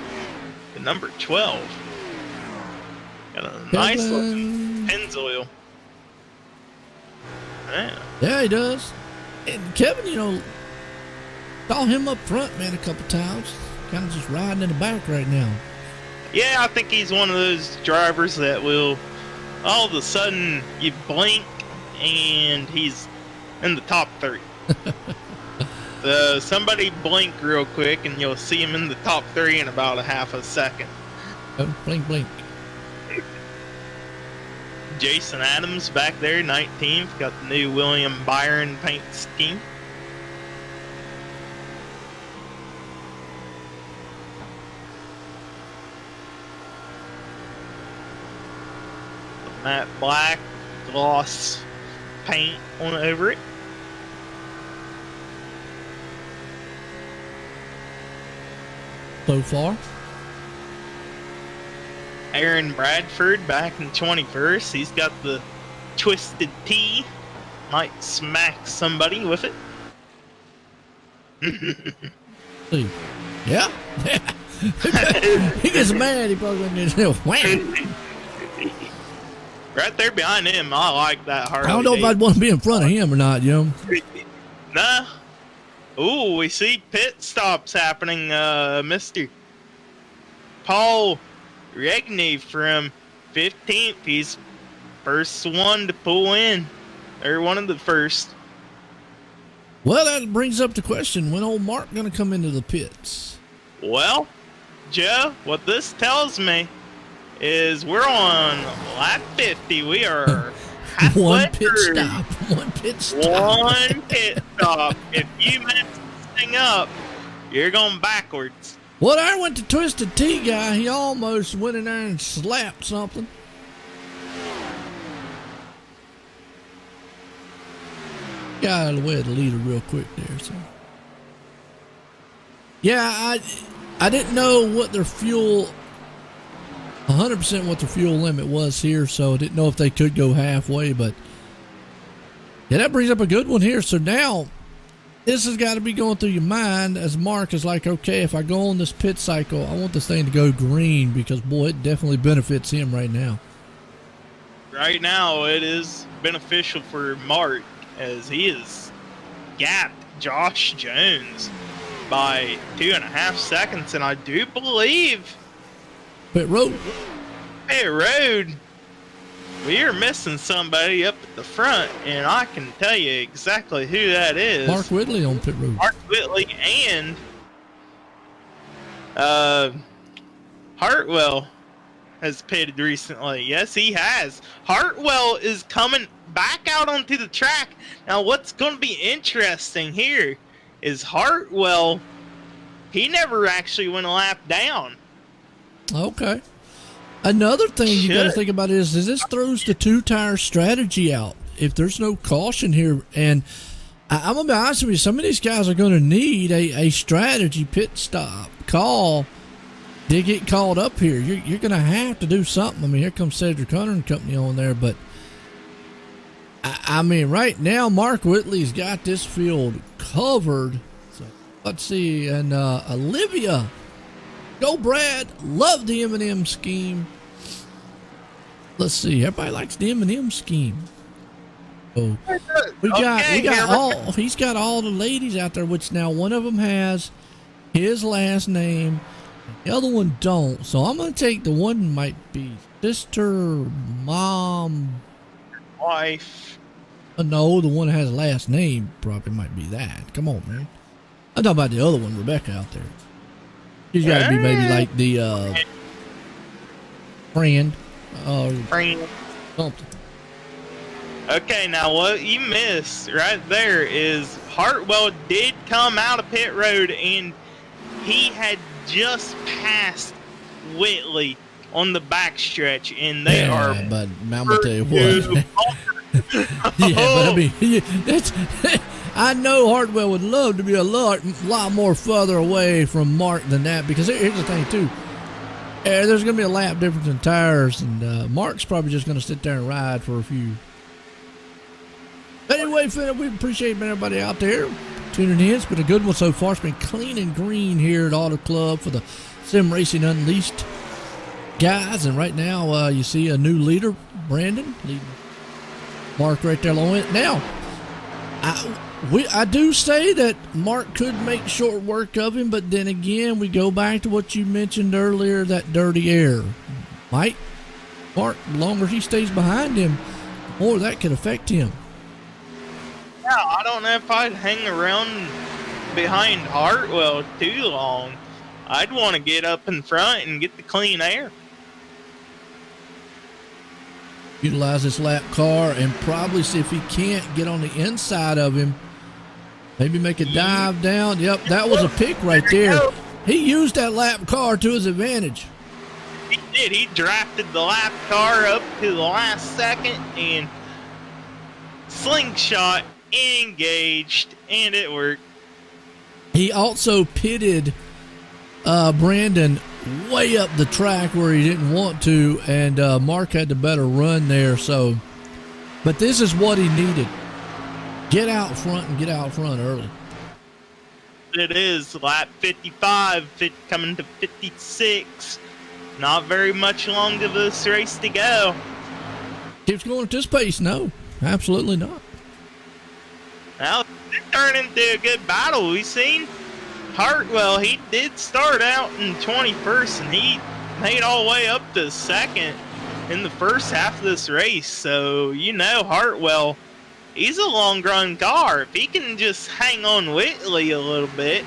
the number 12. Got a nice looking Pennzoil. Yeah, he does. And Kevin, saw him up front, man, a couple times. Kind of just riding in the back right now. Yeah, I think he's one of those drivers that will, all of a sudden, you blink and he's in the top 3. Somebody blink real quick, and you'll see him in the top 3 in about a half a second. Oh, blink, blink. Jason Adams back there, 19th. Got the new William Byron paint scheme. Matte black gloss paint on over it. So far. Aaron Bradford back in 21st. He's got the twisted T. Might smack somebody with it. See. Yeah. He gets mad. He probably gets wham. Right there behind him. I like that Harley. I don't know if I'd want to be in front of him or not, Jim. Nah. Ooh, we see pit stops happening. Mr. Paul Regney from 15th. He's first one to pull in. Or one of the first. Well, that brings up the question, when old Mark going to come into the pits? Well, Joe, what this tells me is we're on lap 50. We are halfway One pit through. stop. One pit stop. One pit stop. If you mess this thing up, you're going backwards. Well, I went to Twisted T guy. He almost went in there and slapped something. Got out of the way of the leader real quick there. So, yeah, I didn't know what their fuel, 100% what their fuel limit was here, so I didn't know if they could go halfway. But yeah, that brings up a good one here. So now this has got to be going through your mind as Mark is like, okay, if I go on this pit cycle, I want this thing to go green because, boy, it definitely benefits him right now. Right now, it is beneficial for Mark as he has gapped Josh Jones by 2.5 seconds, and I do believe Pit road. We are missing somebody up at the front, and I can tell you exactly who that is. Mark Whitley on pit road. Mark Whitley and Hartwell has pitted recently. Yes, he has. Hartwell is coming back out onto the track. Now, what's going to be interesting here is Hartwell, he never actually went a lap down. Okay. Another thing you got to think about is this throws the two-tire strategy out if there's no caution here. And I'm going to be honest with you, some of these guys are going to need a strategy pit stop call. They get called up here. You're going to have to do something. I mean, here comes Cedric Hunter and company on there. But, I mean, right now, Mark Whitley's got this field covered. So, let's see. And Olivia, go Brad. Love the M&M scheme. Let's see. Everybody likes the M&M scheme. So, he's got all the ladies out there, which now one of them has his last name. The other one don't. So I'm going to take the one might be sister, mom, wife. No, the one that has a last name probably might be that. Come on, man. I'm talking about the other one, Rebecca out there. She's got to be maybe like the friend or something. Okay, now what you missed right there is Hartwell did come out of pit road and he had just passed Whitley on the backstretch, and they are. But I'm gonna tell you what. Yeah, but I mean, that's. I know Hartwell would love to be a lot more further away from Mark than that, because here's the thing too. There's gonna be a lap difference in tires, and Mark's probably just gonna sit there and ride for a few. But anyway, we appreciate everybody out there tuning in. It's been a good one so far. It's been clean and green here at Auto Club for the Sim Racing Unleashed guys. And right now, you see a new leader, Brandon, leading Mark right there along it. Now, I do say that Mark could make short work of him, but then again, we go back to what you mentioned earlier, that dirty air. Mark, the longer he stays behind him, the more that could affect him. Yeah, I don't know if I'd hang around behind Hartwell too long. I'd want to get up in front and get the clean air. Utilize this lap car and probably see if he can't get on the inside of him. Maybe make a dive down. Yep, that was a pick right there. He used that lap car to his advantage. He did. He drafted the lap car up to the last second and slingshot engaged, and it worked. He also pitted Brandon way up the track where he didn't want to, and Mark had the better run there. So, but this is what he needed. Get out front and get out front early. It is lap 55, coming to 56. Not very much longer of this race to go. Keeps going at this pace? No, absolutely not. Now, it turned into a good battle. We've seen Hartwell, he did start out in 21st, and he made all the way up to second in the first half of this race. So, you know, Hartwell, he's a long-run car. If he can just hang on Whitley a little bit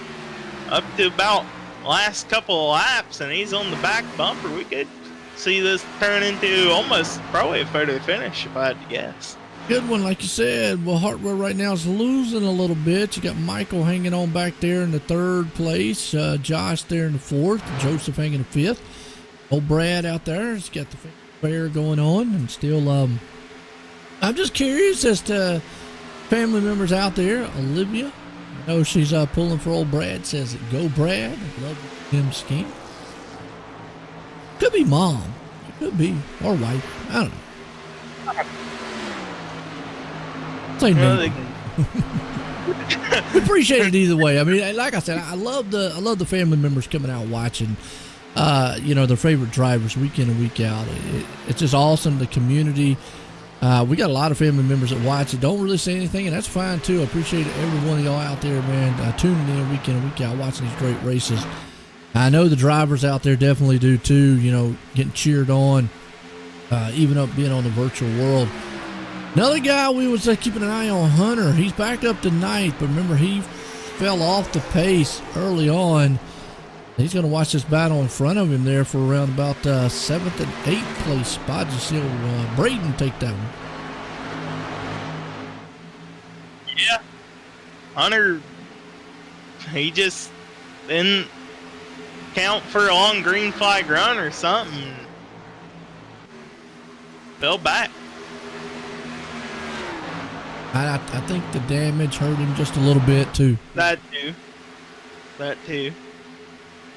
up to about last couple of laps, and he's on the back bumper, we could see this turn into almost probably a photo finish, if I had to guess. Good one, like you said. Well, Hartwell right now is losing a little bit. You got Michael hanging on back there in the third place, Josh there in the fourth, Joseph hanging in fifth. Old Brad out there has got the fair going on, and still, I'm just curious as to family members out there. Olivia, I know she's pulling for old Brad, says, "Go Brad." I love him scheme. Could be mom, it could be, or wife. I don't know. Say no. We appreciate it either way. I mean, like I said, I love the family members coming out watching, their favorite drivers week in and week out. It's just awesome. The community. We got a lot of family members that watch it. Don't really say anything, and that's fine too. I appreciate every one of y'all out there, man, tuning in week in and week out, watching these great races. I know the drivers out there definitely do too. You know, getting cheered on, even up being on the virtual world. Another guy we was keeping an eye on, Hunter. He's back up to ninth, but remember he fell off the pace early on. He's going to watch this battle in front of him there for around about 7th and 8th place spot. Just see Braden take that one. Yeah. Hunter, he just didn't count for a long green flag run or something. Fell back. I think the damage hurt him just a little bit too. That too.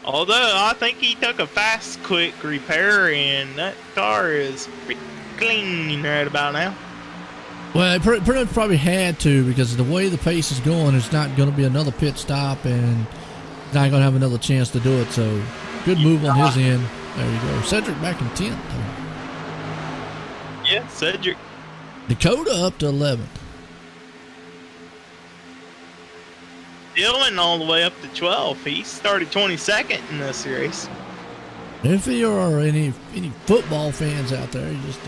Although I think he took a fast, quick repair, and that car is pretty clean right about now. Well, it pretty much probably had to, because the way the pace is going, it's not going to be another pit stop, and not going to have another chance to do it. So, good move on his end. There you go. Cedric back in 10th. Yeah, Cedric. Dakota up to 11th. Dylan all the way up to 12th. He started 22nd in this race. If there are any football fans out there, you just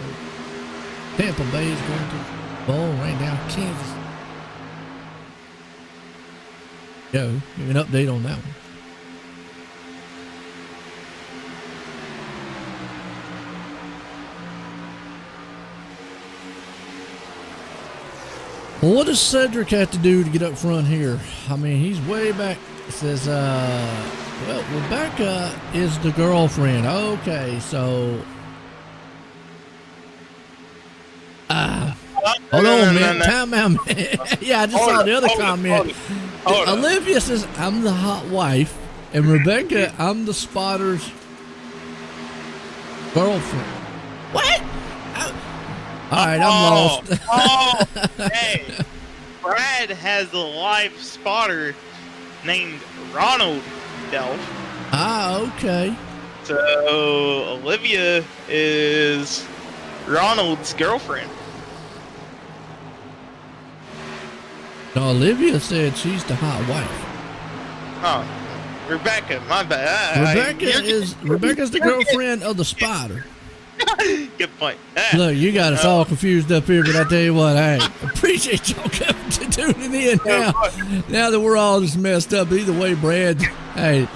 Tampa Bay is going to bowl right now. Kansas. Go. Give me an update on that one. Well, what does Cedric have to do to get up front here? I mean, he's way back. It says, Rebecca is the girlfriend. Okay, so. Hold on, man. Time out, man. Yeah, I just saw the other comment. Olivia says, "I'm the hot wife." And Rebecca, "I'm the spotter's girlfriend." What? All right, I'm lost. Hey, Brad has a live spotter named Ronald Delph. Okay. So Olivia is Ronald's girlfriend. No, Olivia said she's the hot wife. Oh, Rebecca, my bad. Rebecca's the girlfriend of the spotter. Good point. Look, you got us all confused up here, but I tell you what, hey, appreciate y'all coming to tuning in now. Now that we're all just messed up, either way, Brad, hey,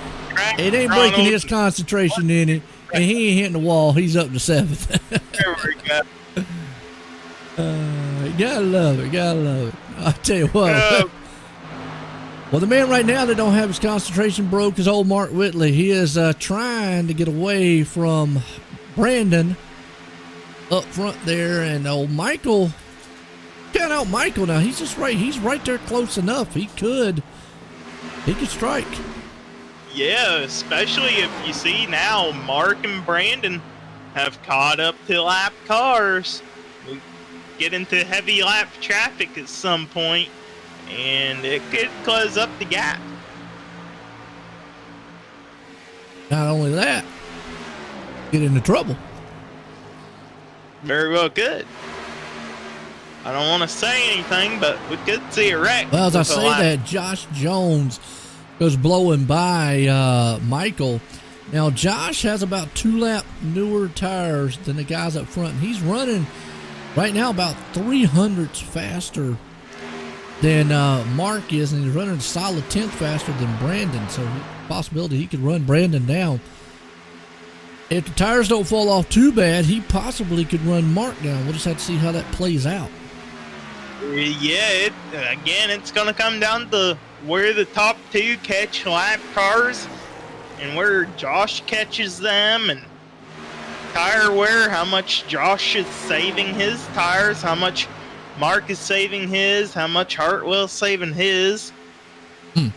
it ain't breaking his concentration any, and he ain't hitting the wall. He's up to 7th. There we go. Gotta love it. Gotta love it. I tell you what. Well, the man right now that don't have his concentration broke is old Mark Whitley. He is trying to get away from Brandon up front there, and old Michael got out. Michael now, he's just right. He's right there close enough. He could strike. Yeah, especially if you see now Mark and Brandon have caught up to lap cars. We get into heavy lap traffic at some point, and it could close up the gap. Not only that, get into trouble. Very well could. I don't want to say anything, but we could see a wreck. Well, as I say that, Josh Jones goes blowing by Michael. Now, Josh has about 2 lap newer tires than the guys up front. He's running right now about 300s faster than Mark is, and he's running a solid 10th faster than Brandon. So, possibility he could run Brandon down. If the tires don't fall off too bad, he possibly could run Mark down. We'll just have to see how that plays out. Yeah, it's going to come down to where the top 2 catch lap cars and where Josh catches them, and tire wear, how much Josh is saving his tires, how much Mark is saving his, how much Hartwell's saving his. A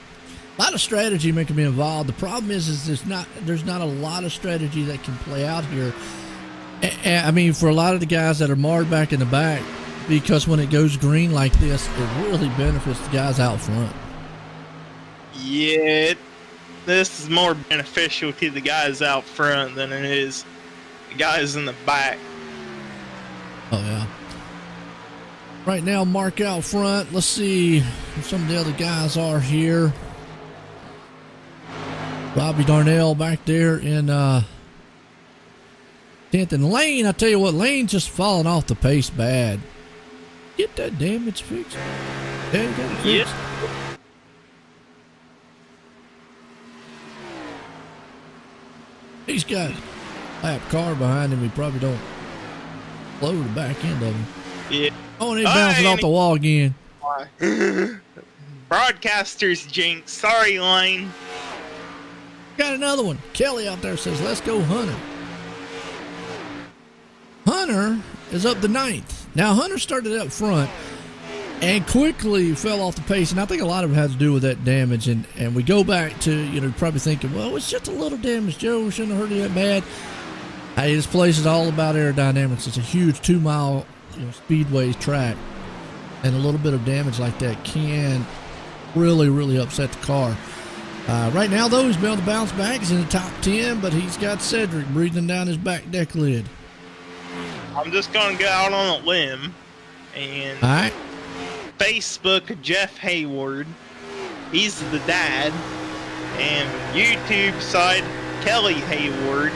lot of strategy making me involved. The problem is there's not a lot of strategy that can play out here. I mean, for a lot of the guys that are marred back in the back, because when it goes green like this, it really benefits the guys out front. Yeah, this is more beneficial to the guys out front than it is the guys in the back. Oh, yeah. Right now, Mark out front. Let's see who some of the other guys are here. Bobby Darnell back there in 10th. And Lane, I tell you what, Lane's just falling off the pace bad. Get that damage fixed. Yeah, you got it fixed. He's got a lap car behind him. He probably don't blow the back end of him. Yeah. Oh, and he's bouncing off the wall again. Broadcaster's jinx. Sorry, Lane. Got another one. Kelly out there says, let's go Hunter. Hunter is up to 9th. Now, Hunter started up front and quickly fell off the pace, and I think a lot of it had to do with that damage. And we go back to, probably thinking, well, it's just a little damage, Joe. We shouldn't have hurt you that bad. Hey, this place is all about aerodynamics. It's a huge 2-mile speedway track, and a little bit of damage like that can really, really upset the car. Right now, though, he's been able to bounce back. He's in the top 10, but he's got Cedric breathing down his back deck lid. I'm just going to go out on a limb and all right. Facebook Jeff Hayward. He's the dad. And YouTube side Kelly Hayward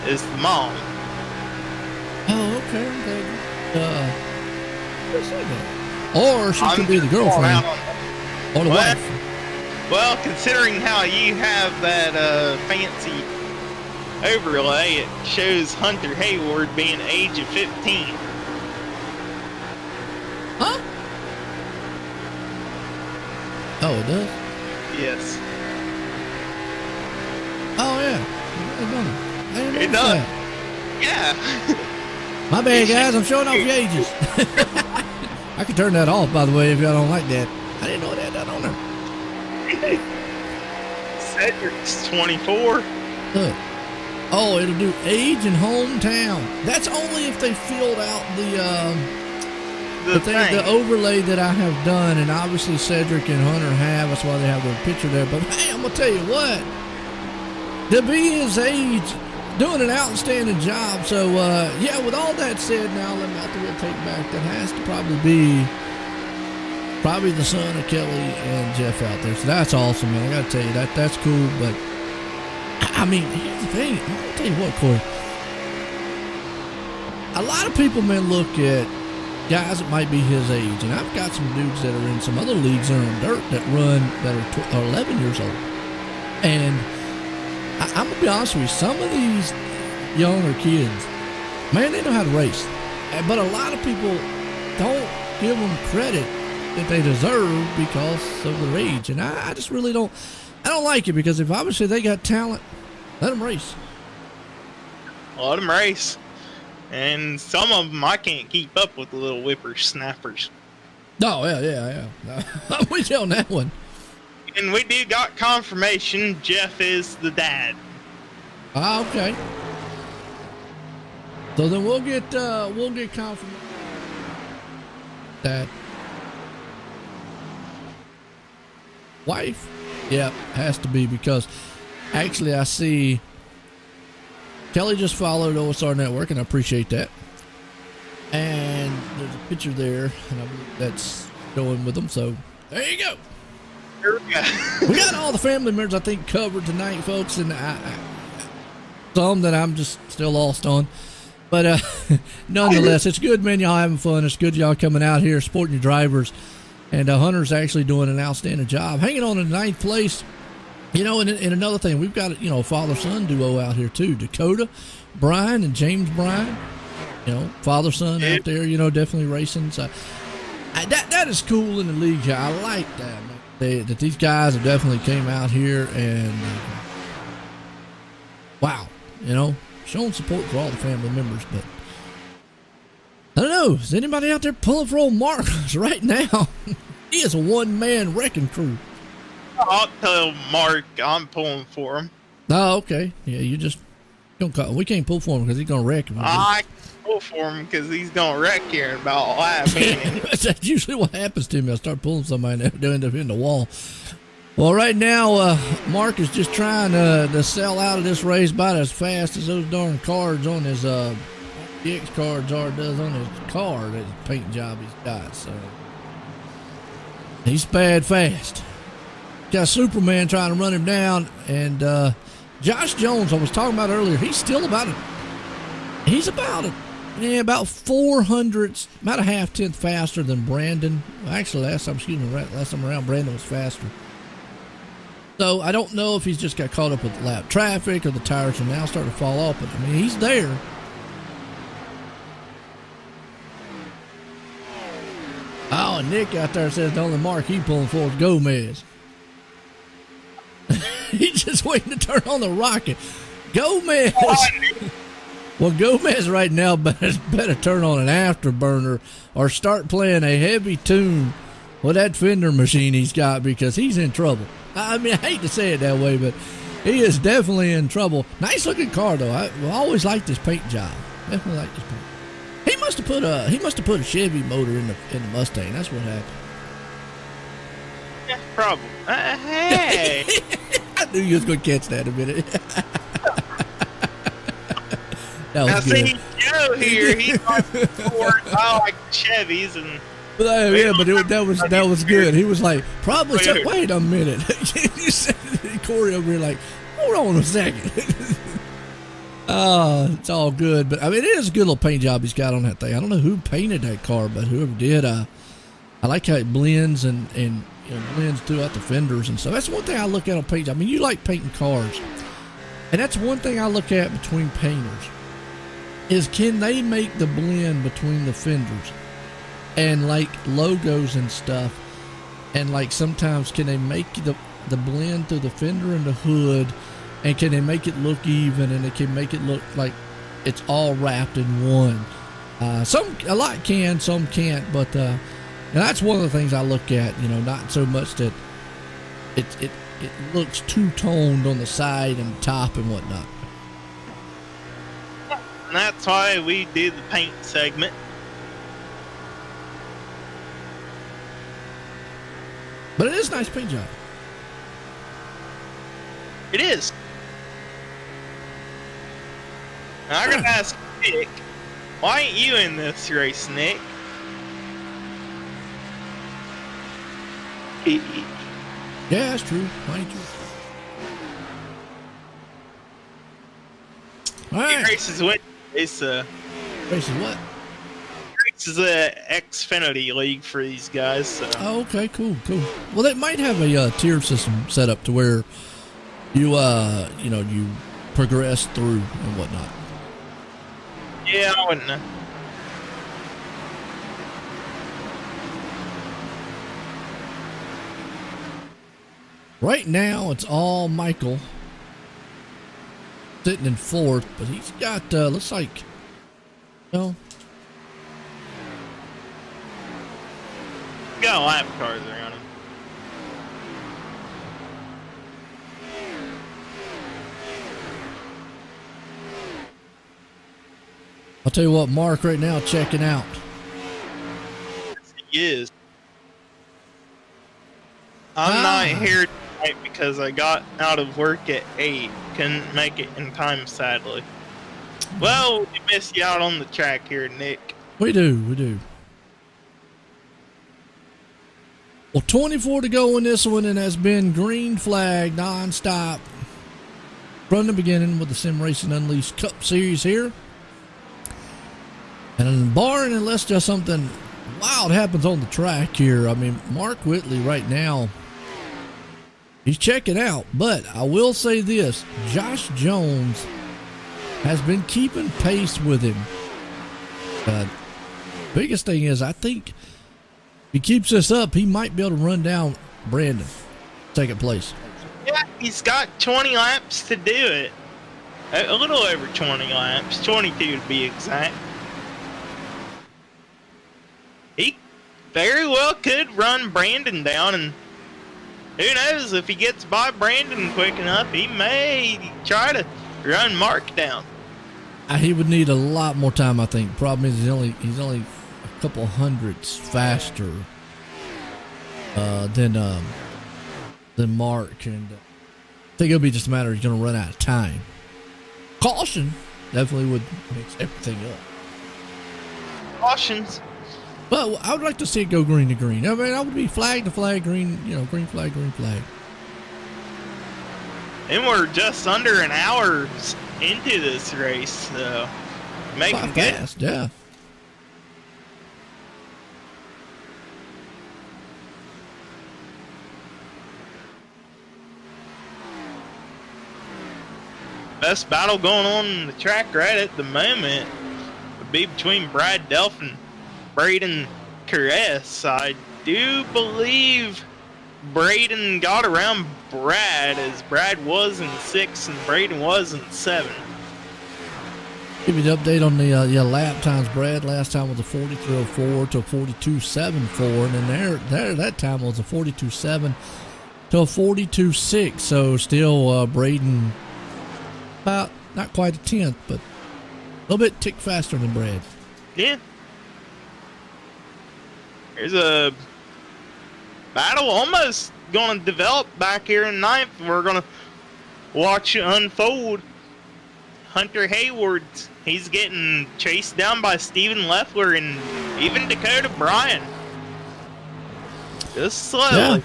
is the mom. Oh, okay. Or she could be the girlfriend. Or the wife. Well, considering how you have that fancy overlay, it shows Hunter Hayward being age of 15. Huh? Oh, it does? Yes. Oh, yeah. It does. Yeah. My bad, guys. I'm showing off your ages. I can turn that off, by the way, if y'all don't like that. I didn't know that on there. Cedric's 24. Look. Oh, it'll do age and hometown. That's only if they filled out the overlay that I have done, and obviously Cedric and Hunter have. That's why they have their picture there. But hey, I'm gonna tell you what, to be his age, doing an outstanding job. So yeah, with all that said, now let me have to take back. That has to probably be the son of Kelly and Jeff out there. So that's awesome, man. I gotta tell you that's cool. But I mean, here's the thing. I'll tell you what, Corey. a lot of people, man, look at guys that might be his age, and I've got some dudes that are in some other leagues that are in dirt that are 11 years old. And I'm going to be honest with you, some of these younger kids, man, they know how to race. But a lot of people don't give them credit that they deserve because of their age. And I just really don't like it, because if obviously they got talent, let them race. Let them race. And some of them I can't keep up with, the little whippersnappers. Oh, yeah. I'm with you on that one. And we do got confirmation Jeff is the dad. Ah, okay. So then we'll get confirmation that wife. Yeah, has to be, because actually I see Kelly just followed OSR Network, and I appreciate that. And there's a picture there, and I believe that's going with them. So there you go. Here we go. We got all the family members, I think, covered tonight, folks, and some that I'm just still lost on. But nonetheless, it's good, man. Y'all having fun. It's good y'all coming out here, supporting your drivers. And Hunter's actually doing an outstanding job, hanging on in 9th place. You know, and another thing, we've got, you know, a father-son duo out here too. Dakota Bryan and James Bryan. You know, father-son out there, you know, definitely racing. So that is cool in the league. I like that, man. That these guys have definitely came out here and wow, you know, showing support for all the family members. But I don't know, is anybody out there pulling for old Mark right now? He is a one-man wrecking crew. I'll tell Mark I'm pulling for him. Oh, okay. Yeah, you just don't call. We can't pull for him because he's gonna wreck him. I can pull for him because he's gonna wreck here in about 5 minutes. That's usually what happens to me. I start pulling somebody and they end up hitting the wall. Well, right now, Mark is just trying to sell out of this race about as fast as those darn cards on his DX cards does on his car, that paint job he's got. So he's bad fast. Got Superman trying to run him down, and Josh Jones, I was talking about earlier, he's still about it. He's about it. Yeah, about 400, about a half-tenth faster than Brandon. Actually, last time around, Brandon was faster. So I don't know if he's just got caught up with lap traffic or the tires are now starting to fall off, but I mean, he's there. Oh, and Nick out there says the only mark he pulling for is Gomez. He's just waiting to turn on the rocket. Gomez. Well, Gomez right now better turn on an afterburner or start playing a heavy tune with that fender machine he's got, because he's in trouble. I mean, I hate to say it that way, but he is definitely in trouble. Nice looking car though. I always liked this paint job. Definitely like this paint. He must have put a Chevy motor in the Mustang. That's what happened. Yeah, probably. Hey. I knew you was gonna catch that in a minute. That was now good. see, Joe here, he's like Ford. I like Chevys, and yeah, but that was good. He was like, probably. Wait a minute. You said Corey over here like, hold on a second. It's all good, but I mean, it is a good little paint job he's got on that thing. I don't know who painted that car, but whoever did, I like how it blends and you know, blends throughout the fenders and stuff. That's one thing I look at on paint. I mean, you like painting cars, and that's one thing I look at between painters is, can they make the blend between the fenders and like logos and stuff, and like sometimes can they make the blend through the fender and the hood, and can they make it look even, and they can make it look like it's all wrapped in one. A lot can, some can't, but and that's one of the things I look at. You know, not so much that it looks two-toned on the side and top and whatnot. And that's why we do the paint segment. But it is a nice paint job. It is. Now, I gotta ask Nick, why ain't you in this race, Nick? Yeah, that's true. Why ain't you? All He right. races with it's Races what? This is a Xfinity league for these guys. So. Oh, okay, cool. Well, they might have a tier system set up to where you you progress through and whatnot. Yeah, I wouldn't know. Right now, it's all Michael sitting in fourth, but he's got looks like Got lap cars around him. I'll tell you what, Mark right now checking out. Yes, he is. I'm not here tonight because I got out of work at 8. Couldn't make it in time, sadly. Well, we missed you out on the track here, Nick. We do. Well, 24 to go in this one, and has been green flag nonstop from the beginning with the Sim Racing Unleashed Cup Series here. And barring unless just something wild happens on the track here, I mean, Mark Whitley right now, he's checking out. But I will say this, Josh Jones has been keeping pace with him. Biggest thing is, I think if he keeps this up, he might be able to run down Brandon, second place. Yeah, he's got 20 laps to do it. A little over 20 laps, 22 to be exact. He very well could run Brandon down, and who knows, if he gets by Brandon quick enough, he may try to run Mark down. He would need a lot more time, I think. Problem is, he's only a couple hundredths faster than Mark, and I think it'll be just a matter of he's going to run out of time. Caution definitely would mix everything up. Cautions. But I would like to see it go green to green. I mean, I would be flag to flag, green, green flag, green flag. And we're just under an hour into this race, so making good. Fast, yeah. Best battle going on in the track right at the moment would be between Brad Delph and Braden Caress. I do believe Braden got around Brad, as Brad was in 6 and Braden was in 7. Give you the update on the lap times, Brad. Last time was a 43.04 to a 42.74, and then there that time was a 42.7 to a 42.6. So still Braden about not quite a tenth, but a little bit tick faster than Brad. Yeah. There's a battle almost going to develop back here in 9th. We're going to watch it unfold. Hunter Hayward, he's getting chased down by Steven Leffler and even Dakota Bryan. Just slowly.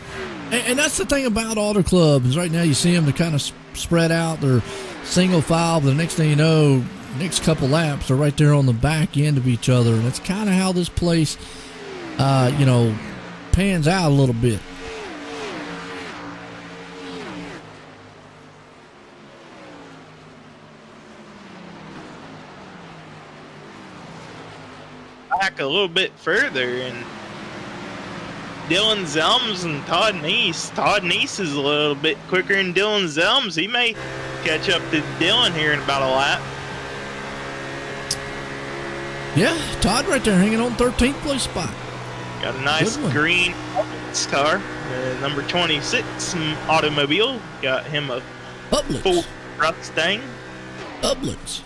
Yeah. And that's the thing about auto clubs. Right now you see them, to kind of spread out. They're single file, but the next thing you know, next couple laps, they're right there on the back end of each other. And that's kind of how this place, pans out a little bit. Back a little bit further, and Dylan Zelms and Todd Neese. Todd Neese is a little bit quicker than Dylan Zelms. He may catch up to Dylan here in about a lap. Yeah, Todd right there hanging on 13th place spot. Got a nice green car, number 26 automobile. Got him a full Mustang. Publix.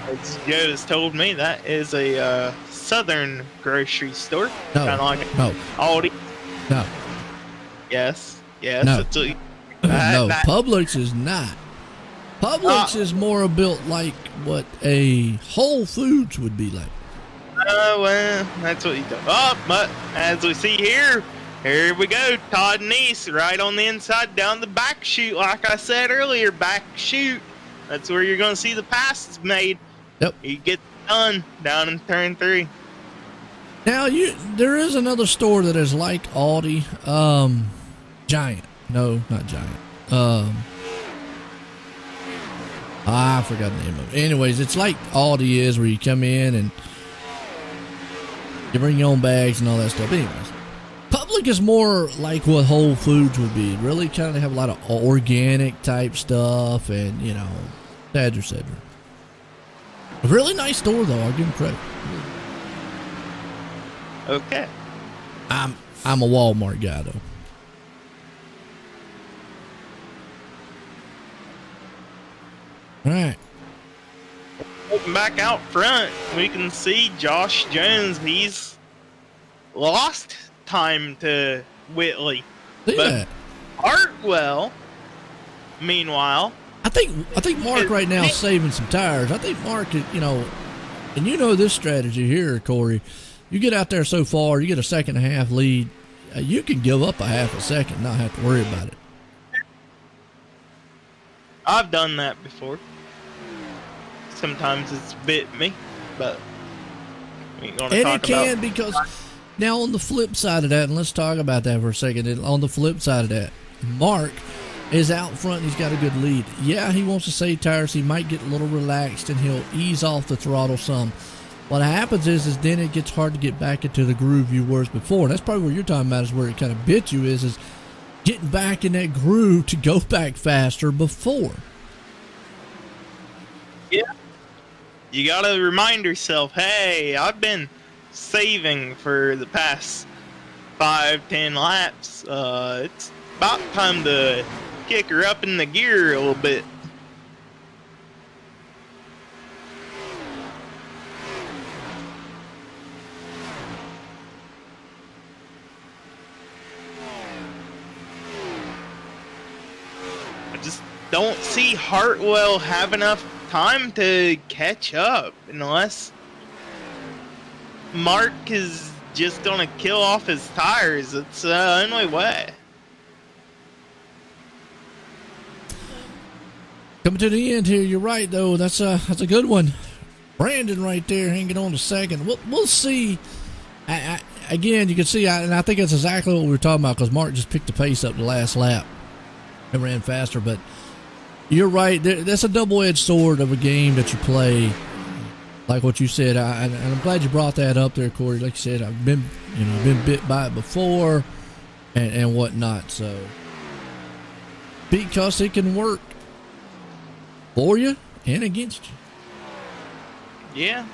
As Joe has told me, that is a southern grocery store. No, kind of like Aldi. No. Yes. No. That's what No, Publix is not. Publix is more built like what a Whole Foods would be like. Well, that's what he does. Oh, but as we see here we go. Todd Neese right on the inside down the back chute. Like I said earlier, back chute. That's where you're going to see the passes made. Yep. He gets done down in turn 3. Now there is another store that is like Audi, Giant. No, not Giant. I forgot the name of it. Anyways, it's like Aldi is, where you come in and you bring your own bags and all that stuff. Anyways, Public is more like what Whole Foods would be. Really kind of have a lot of organic type stuff and, you know, et cetera. A really nice store, though. I'll give them credit. Okay. I'm a Walmart guy, though. All right. Back out front, we can see Josh Jones. He's lost time to Whitley. Yeah. But Hartwell, meanwhile, I think Mark right now is saving some tires. I think Mark, you know, and you know this strategy here, Corey. You get out there so far, you get a second and a half lead. You can give up a half a second, not have to worry about it. I've done that before. Sometimes it's bit me, but we ain't gonna talk about it. Because now on the flip side of that, and let's talk about that for a second. On the flip side of that, Mark is out front and he's got a good lead. Yeah, he wants to save tires. He might get a little relaxed and he'll ease off the throttle some. What happens is then it gets hard to get back into the groove you were before. And that's probably what you're talking about, is where it kind of bit you, is getting back in that groove to go back faster before. Yeah. You gotta remind yourself, hey, I've been saving for the past 5-10 laps. It's about time to kick her up in the gear a little bit. I just don't see Hartwell have enough time to catch up unless Mark is just gonna kill off his tires. It's the only way. Coming to the end here, you're right though. That's a good one. Brandon right there hanging on to second. We'll see. Again, you can see, and I think that's exactly what we were talking about, because Mark just picked the pace up the last lap and ran faster. But you're right. That's a double-edged sword of a game that you play. Like what you said, and I'm glad you brought that up there, Corey. Like you said, I've been bit by it before, and whatnot. So because it can work for you and against you. Yeah.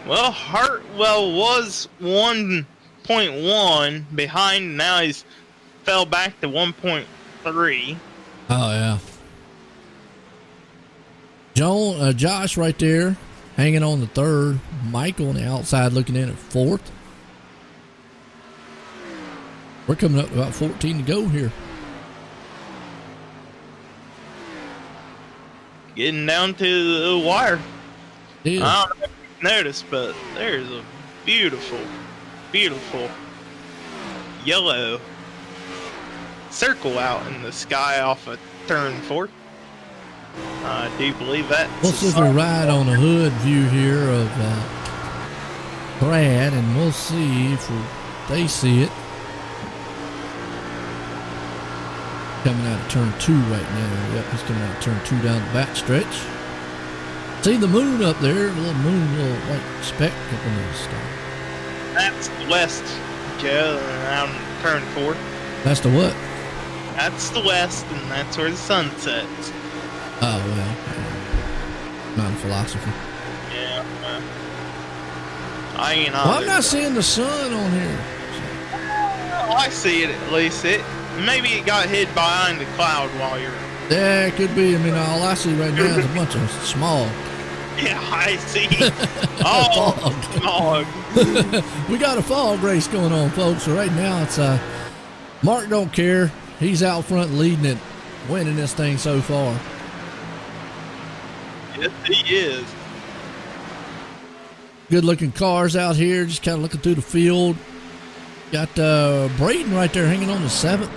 Well, Hartwell was 1.1 behind. Now he's fell back to 1.3. Oh yeah. Josh right there, hanging on the third. Michael on the outside looking in at fourth. We're coming up to about 14 to go here. Getting down to the wire. Yeah. I don't know if you noticed, but there's a beautiful, beautiful yellow circle out in the sky off of turn 4. I do believe that. We'll see if we ride on a hood view here of Brad, and we'll see if they see it. Coming out of turn 2 right now. Yep, he's coming out of turn 2 down the back stretch. See the moon up there, a little moon, little white speck up in the sky. That's the west, Joe, out in turn 4. That's the what? That's the west, and that's where the sun sets. Oh, well. Non-philosophy. Yeah. I ain't on Well, I'm not seeing the sun on here. Well, I see it at least. Maybe it got hid behind the cloud while you're... Yeah, it could be. I mean, all I see right now is a bunch of smog. Yeah, I see. Oh, smog. We got a fog race going on, folks. So right now it's Mark don't care. He's out front leading it, winning this thing so far. Yes, he is. Good looking cars out here, just kind of looking through the field. Got Braden right there hanging on the 7th.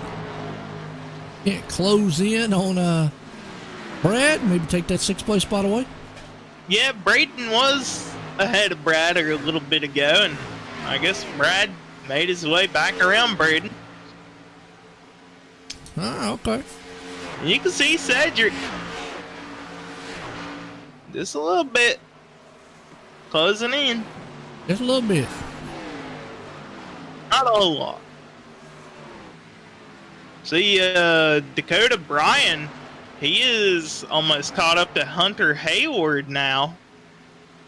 Can't close in on Brad. Maybe take that 6th place spot away. Yeah, Braden was ahead of Brad a little bit ago, and I guess Brad made his way back around Braden. Ah, okay. And you can see Cedric just a little bit closing in. Just a little bit. Not a whole lot. See, Dakota Bryan, he is almost caught up to Hunter Hayward now.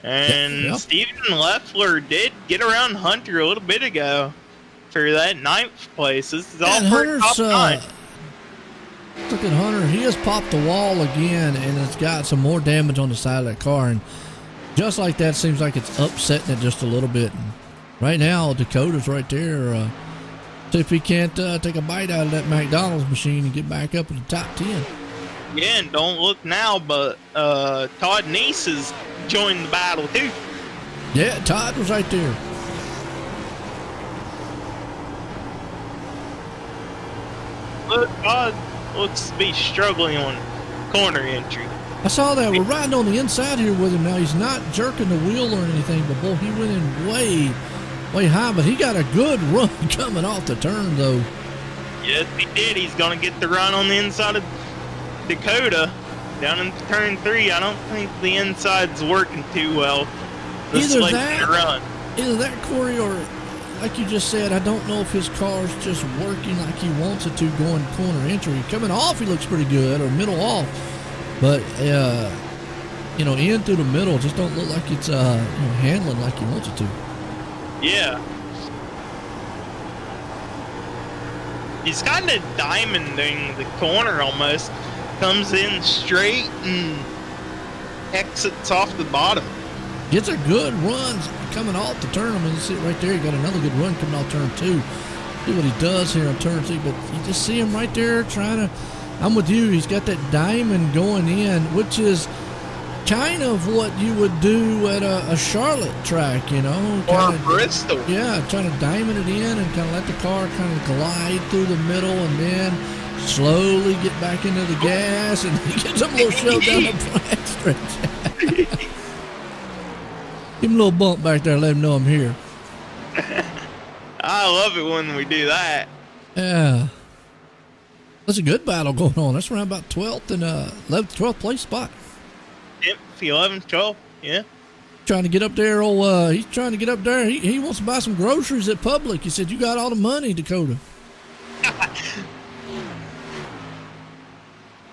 And Yep. Steven Leffler did get around Hunter a little bit ago for that 9th place. This is all And for Hunter's, top 9. look at Hunter. He has popped the wall again, and it's got some more damage on the side of that car. And just like that, seems like it's upsetting it just a little bit. And right now, Dakota's right there. See if he can't take a bite out of that McDonald's machine and get back up in the top 10. Yeah, and don't look now, but Todd Neese has joined the battle too. Yeah, Todd was right there. Look, Todd looks to be struggling on corner entry. I saw that. We're riding on the inside here with him now. He's not jerking the wheel or anything, but boy, he went in way high. But he got a good run coming off the turn, though. Yes, he did. He's going to get the run on the inside of Dakota down in turn 3. I don't think the inside's working too well. Either that, Corey, or like you just said, I don't know if his car's just working like he wants it to going corner entry. Coming off, he looks pretty good, or middle off. But, in through the middle, just don't look like it's handling like he wants it to. Yeah. He's kind of diamonding the corner almost. Comes in straight and exits off the bottom. Gets a good run coming off the turn. I mean, you see it right there. He got another good run coming off turn 2. See what he does here on turn 3. But you just see him right there trying to... I'm with you. He's got that diamond going in, which is kind of what you would do at a Charlotte track, Or Bristol. Yeah, trying to diamond it in and kind of let the car kind of glide through the middle and then slowly get back into the gas and he gets a little shoved down the back stretch. Give him a little bump back there, let him know I'm here. I love it when we do that. Yeah. That's a good battle going on. That's around about 12th and 11th, 12th place spot. Yep, 11th, 12th, yeah. Trying to get up there. He's trying to get up there. He wants to buy some groceries at Publix. He said, "You got all the money, Dakota."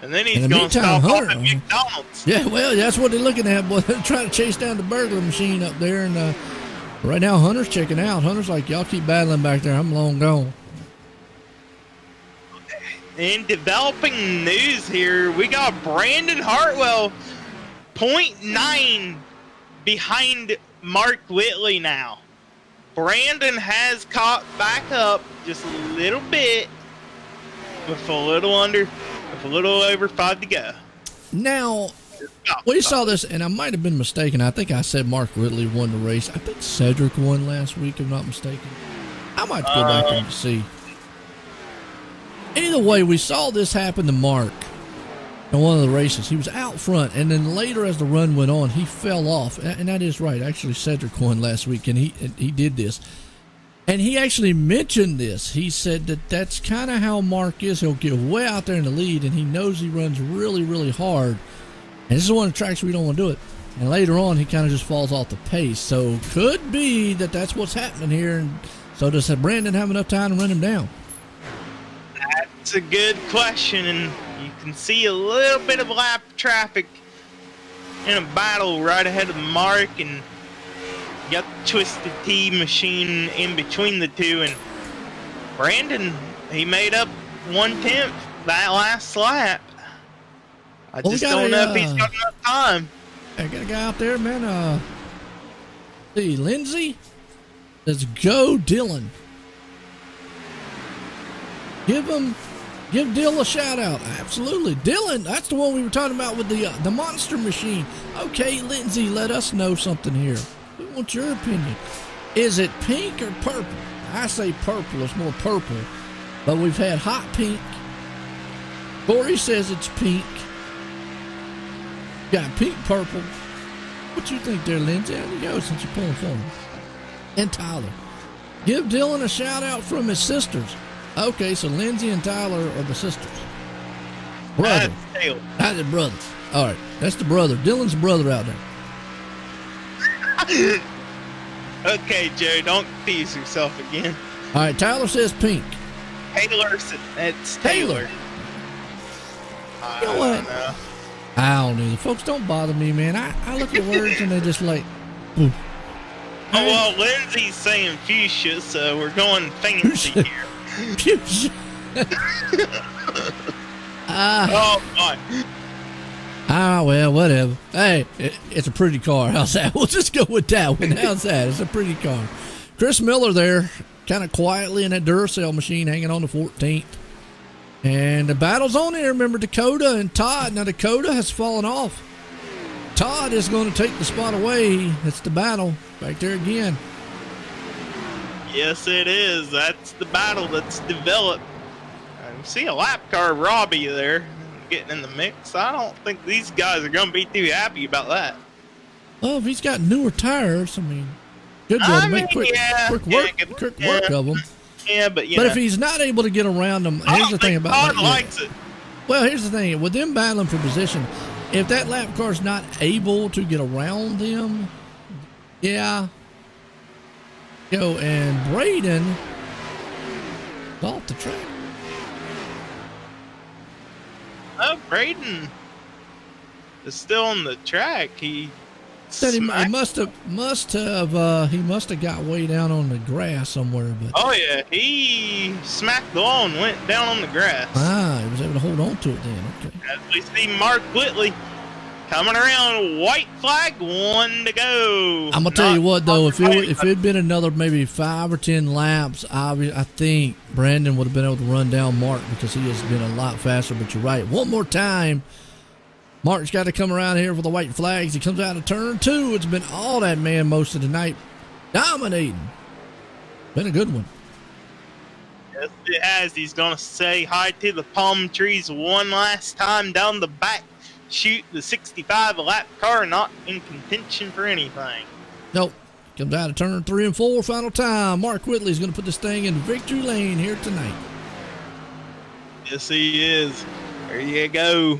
And then he's going to stop off at McDonald's. Yeah, well, that's what they're looking at, boy. They're trying to chase down the burglar machine up there. And right now, Hunter's checking out. Hunter's like, "Y'all keep battling back there. I'm long gone." In developing news here, we got Brandon Hartwell 0.9 behind Mark Whitley now. Brandon has caught back up just a little bit with a little over 5 to go. Now, we saw this, and I might have been mistaken. I think I said Mark Whitley won the race. I think Cedric won last week, if I'm not mistaken. I might go back and see. Either way, we saw this happen to Mark in one of the races. He was out front, and then later as the run went on, he fell off. And that is right. Actually, Cedric won last week, and he did this. And he actually mentioned this. He said that that's kind of how Mark is. He'll get way out there in the lead, and he knows he runs really, really hard. And this is one of the tracks where we don't want to do it. And later on, he kind of just falls off the pace. So could be that that's what's happening here. And so does Brandon have enough time to run him down? That's a good question, and you can see a little bit of lap traffic in a battle right ahead of Mark, and you got the Twisted Tea machine in between the two, and Brandon, he made up 1/10 that last lap. I just don't know if he's got enough time. I got a guy out there, man. See, Lindsay, let's go, Dylan. Give Dill a shout out. Absolutely. Dylan, that's the one we were talking about with the monster machine. Okay, Lindsay, let us know something here. We want your opinion. Is it pink or purple? I say purple. It's more purple. But we've had hot pink. Corey says it's pink. Got pink purple. What you think there, Lindsay? How you go since you're pulling for him? And Tyler. Give Dylan a shout out from his sisters. Okay, so Lindsay and Tyler are the sisters. Brother. That's the brother. All right, that's the brother. Dylan's the brother out there. Okay, Joe, don't tease yourself again. All right, Tyler says pink. Taylor, it's Taylor. You know what? I don't either. Folks, don't bother me, man. I look at words and they just like, boom. Oh, well, Lindsay's saying fuchsia, so we're going fancy here. Fuchsia. Oh, my. Well, whatever. Hey, it's a pretty car. How's that? We'll just go with that one. How's that? It's a pretty car. Chris Miller there, kind of quietly in that Duracell machine, hanging on the 14th. And the battle's on here. Remember Dakota and Todd. Now, Dakota has fallen off. Todd is going to take the spot away. It's the battle back there again. Yes, it is. That's the battle that's developed. I see a lap car Robbie there getting in the mix. I don't think these guys are going to be too happy about that. Well, if he's got newer tires, I mean, good way to make quick work of them. Yeah, but if he's not able to get around them, here's the thing about Todd likes it. Well, here's the thing. With them battling for position, if that lap car's not able to get around them, yeah. And Braden is off the track. Oh, Braden is still on the track. He said he must have got way down on the grass somewhere. But oh yeah, he smacked the wall and went down on the grass. He was able to hold on to it then. Okay. As we see Mark Whitley coming around, white flag, 1 to go. I'm gonna tell you what though, if it had been another maybe 5 or 10 laps, I think Brandon would have been able to run down Mark because he has been a lot faster. But you're right. One more time, Mark's got to come around here for the white flags. He comes out of turn 2. It's been all that man most of the night, dominating. Been a good one. Yes, it has. He's gonna say hi to the palm trees one last time down the back. Shoot the 65 lap car, not in contention for anything. Nope. Comes out of turn 3 and 4, final time. Mark Whitley's going to put this thing in victory lane here tonight. Yes, he is. There you go.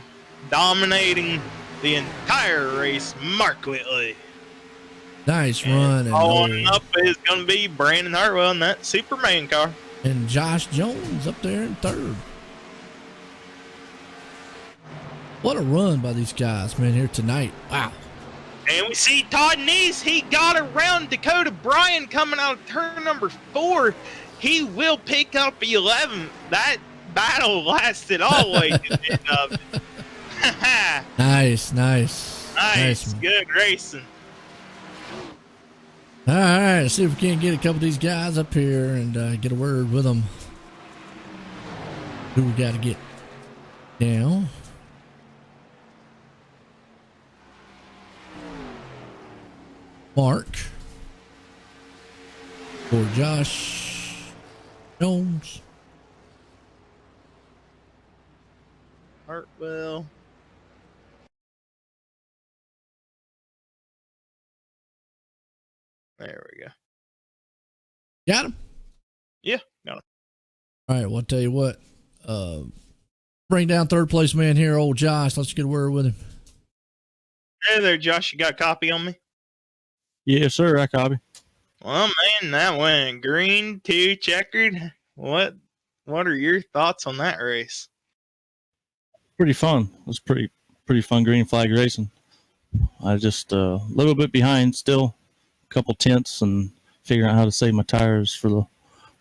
Dominating the entire race, Mark Whitley. Nice run. Following up is going to be Brandon Hartwell in that Superman car. And Josh Jones up there in 3rd. What a run by these guys, man, here tonight. Wow. And we see Todd Neese. He got around Dakota Bryan coming out of turn number 4. He will pick up 11. That battle lasted all the way to the end of it. Nice. Good racing. All right, let's see if we can't get a couple of these guys up here and get a word with them. Who we got to get now? Mark or Josh Jones. Hartwell. There we go. Got him? Yeah, got him. All right, well, I'll tell you what. Bring down 3rd place man here, old Josh. Let's get a word with him. Hey there, Josh. You got a copy on me? Yes, sir. I copy. Well, man, that went green to checkered. What are your thoughts on that race? Pretty fun. It was pretty fun green flag racing. I just a little bit behind still, a couple tenths, and figuring out how to save my tires for the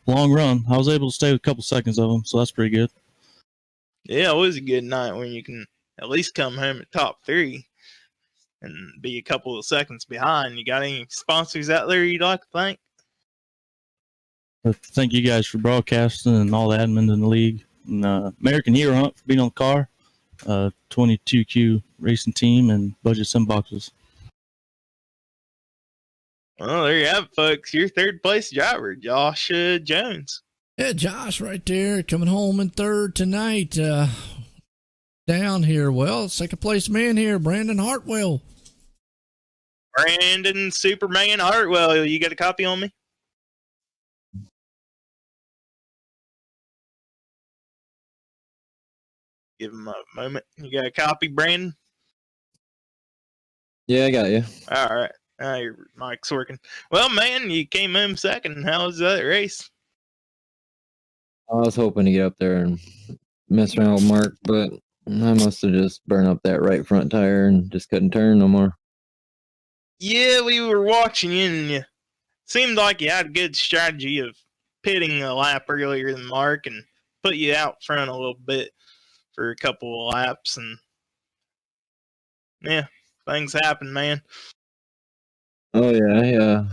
long run. I was able to stay with a couple seconds of them, so that's pretty good. Yeah, it was a good night when you can at least come home at top 3 and be a couple of seconds behind. You got any sponsors out there you'd like to thank? Thank you guys for broadcasting and all the admin in the league. And, American Hero Hunt for being on the car, 22Q Racing Team, and Budget Sim Boxes. Well, there you have it, folks. Your 3rd place driver, Josh Jones. Yeah, Josh right there coming home in 3rd tonight. Down here, well, 2nd place man here, Brandon Hartwell. Brandon Superman Hartwell, you got a copy on me? Give him a moment. You got a copy, Brandon? Yeah, I got you. All right. Your mic's working. Well, man, you came in second. How was that race? I was hoping to get up there and mess around with Mark, but I must have just burned up that right front tire and just couldn't turn no more. Yeah, we were watching you, and you seemed like you had a good strategy of pitting a lap earlier than Mark and put you out front a little bit for a couple of laps. And yeah, things happen, man. Oh yeah,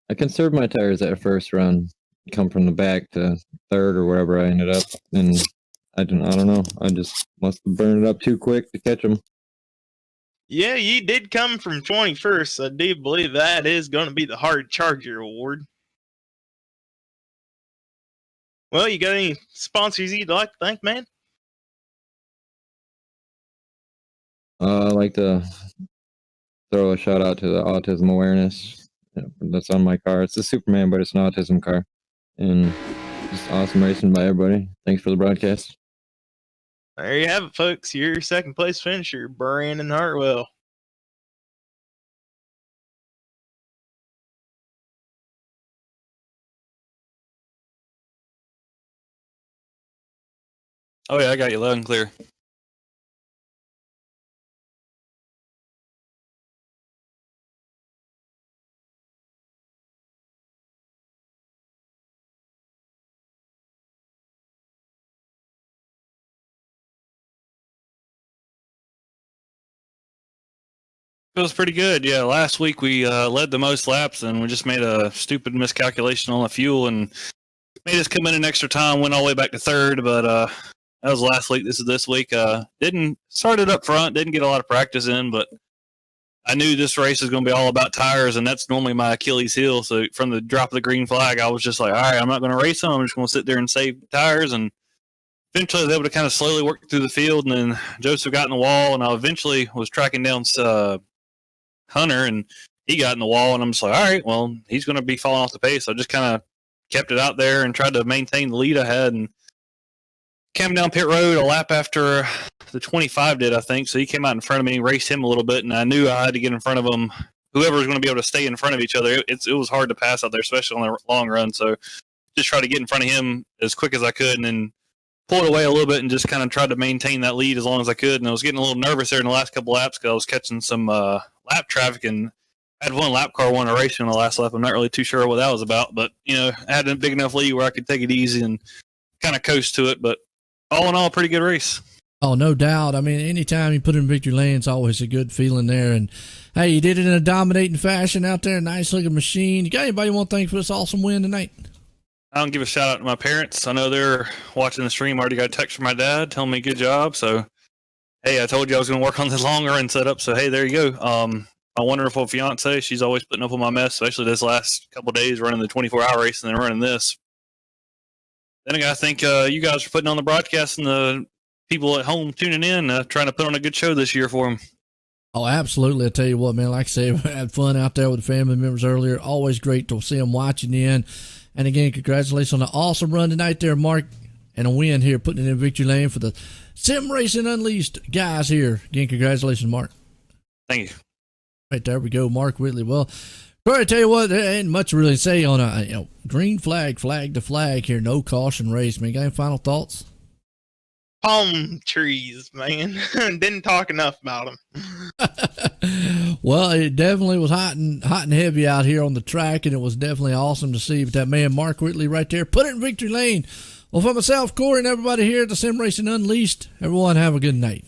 I conserved my tires that first run, come from the back to third or wherever I ended up, and I don't know. I just must have burned it up too quick to catch them. Yeah, you did come from 21st. I do believe that is going to be the Hard Charger Award. Well, you got any sponsors you'd like to thank, man? I'd like to throw a shout out to the autism awareness that's on my car. It's a Superman, but it's an autism car. And just awesome racing by everybody. Thanks for the broadcast. There you have it, folks. Your second place finisher, Brandon Hartwell. Oh, yeah, I got you loud and clear. It was pretty good. Yeah, last week we led the most laps, and we just made a stupid miscalculation on the fuel and made us come in an extra time. Went all the way back to third, but that was last week. This is this week. Didn't started up front. Didn't get a lot of practice in, but I knew this race is going to be all about tires, and that's normally my Achilles heel. So from the drop of the green flag, I was just like, all right, I'm not going to race them. I'm just going to sit there and save tires. And eventually, I was able to kind of slowly work through the field, and then Joseph got in the wall, and I eventually was tracking down Hunter, and he got in the wall, and I'm just like, all right, well, he's going to be falling off the pace. So I just kind of kept it out there and tried to maintain the lead I had, and came down pit road a lap after the 25 did, I think. So he came out in front of me, raced him a little bit, and I knew I had to get in front of him. Whoever was going to be able to stay in front of each other, it was hard to pass out there, especially on the long run. So just try to get in front of him as quick as I could, and then pulled away a little bit and just kind of tried to maintain that lead as long as I could. And I was getting a little nervous there in the last couple laps because I was catching some lap traffic, and I had one lap car won a race in the last lap. I'm not really too sure what that was about, but I had a big enough lead where I could take it easy and kind of coast to it. But all in all, pretty good race. Oh, no doubt. I mean, anytime you put in victory lane, it's always a good feeling there. And hey, you did it in a dominating fashion out there. Nice looking machine. You got anybody you want to thank for this awesome win tonight? I don't give a shout out to my parents. I know they're watching the stream. I already got a text from my dad telling me good job. So, hey, I told you I was going to work on the long run setup. So, hey, there you go. My wonderful fiance, she's always putting up with my mess, especially this last couple of days running the 24-hour race and then running this. Then I got to thank you guys for putting on the broadcast and the people at home tuning in, trying to put on a good show this year for them. Oh, absolutely. I tell you what, man, like I said, we had fun out there with the family members earlier. Always great to see them watching in. And again, congratulations on the awesome run tonight there, Mark, and a win here, putting it in victory lane for the Sim Racing Unleashed guys here. Again, congratulations, Mark. Thank you. Right there we go, Mark Whitley. Well, Corey, I tell you what, there ain't much to really say on a green flag to flag here, no caution race. Man, got any final thoughts? Palm trees, man. Didn't talk enough about them. Well, it definitely was hot and heavy out here on the track, and it was definitely awesome to see. But that man, Mark Whitley, right there, put it in victory lane. Well, for myself, Corey, and everybody here at the Sim Racing Unleashed, everyone have a good night.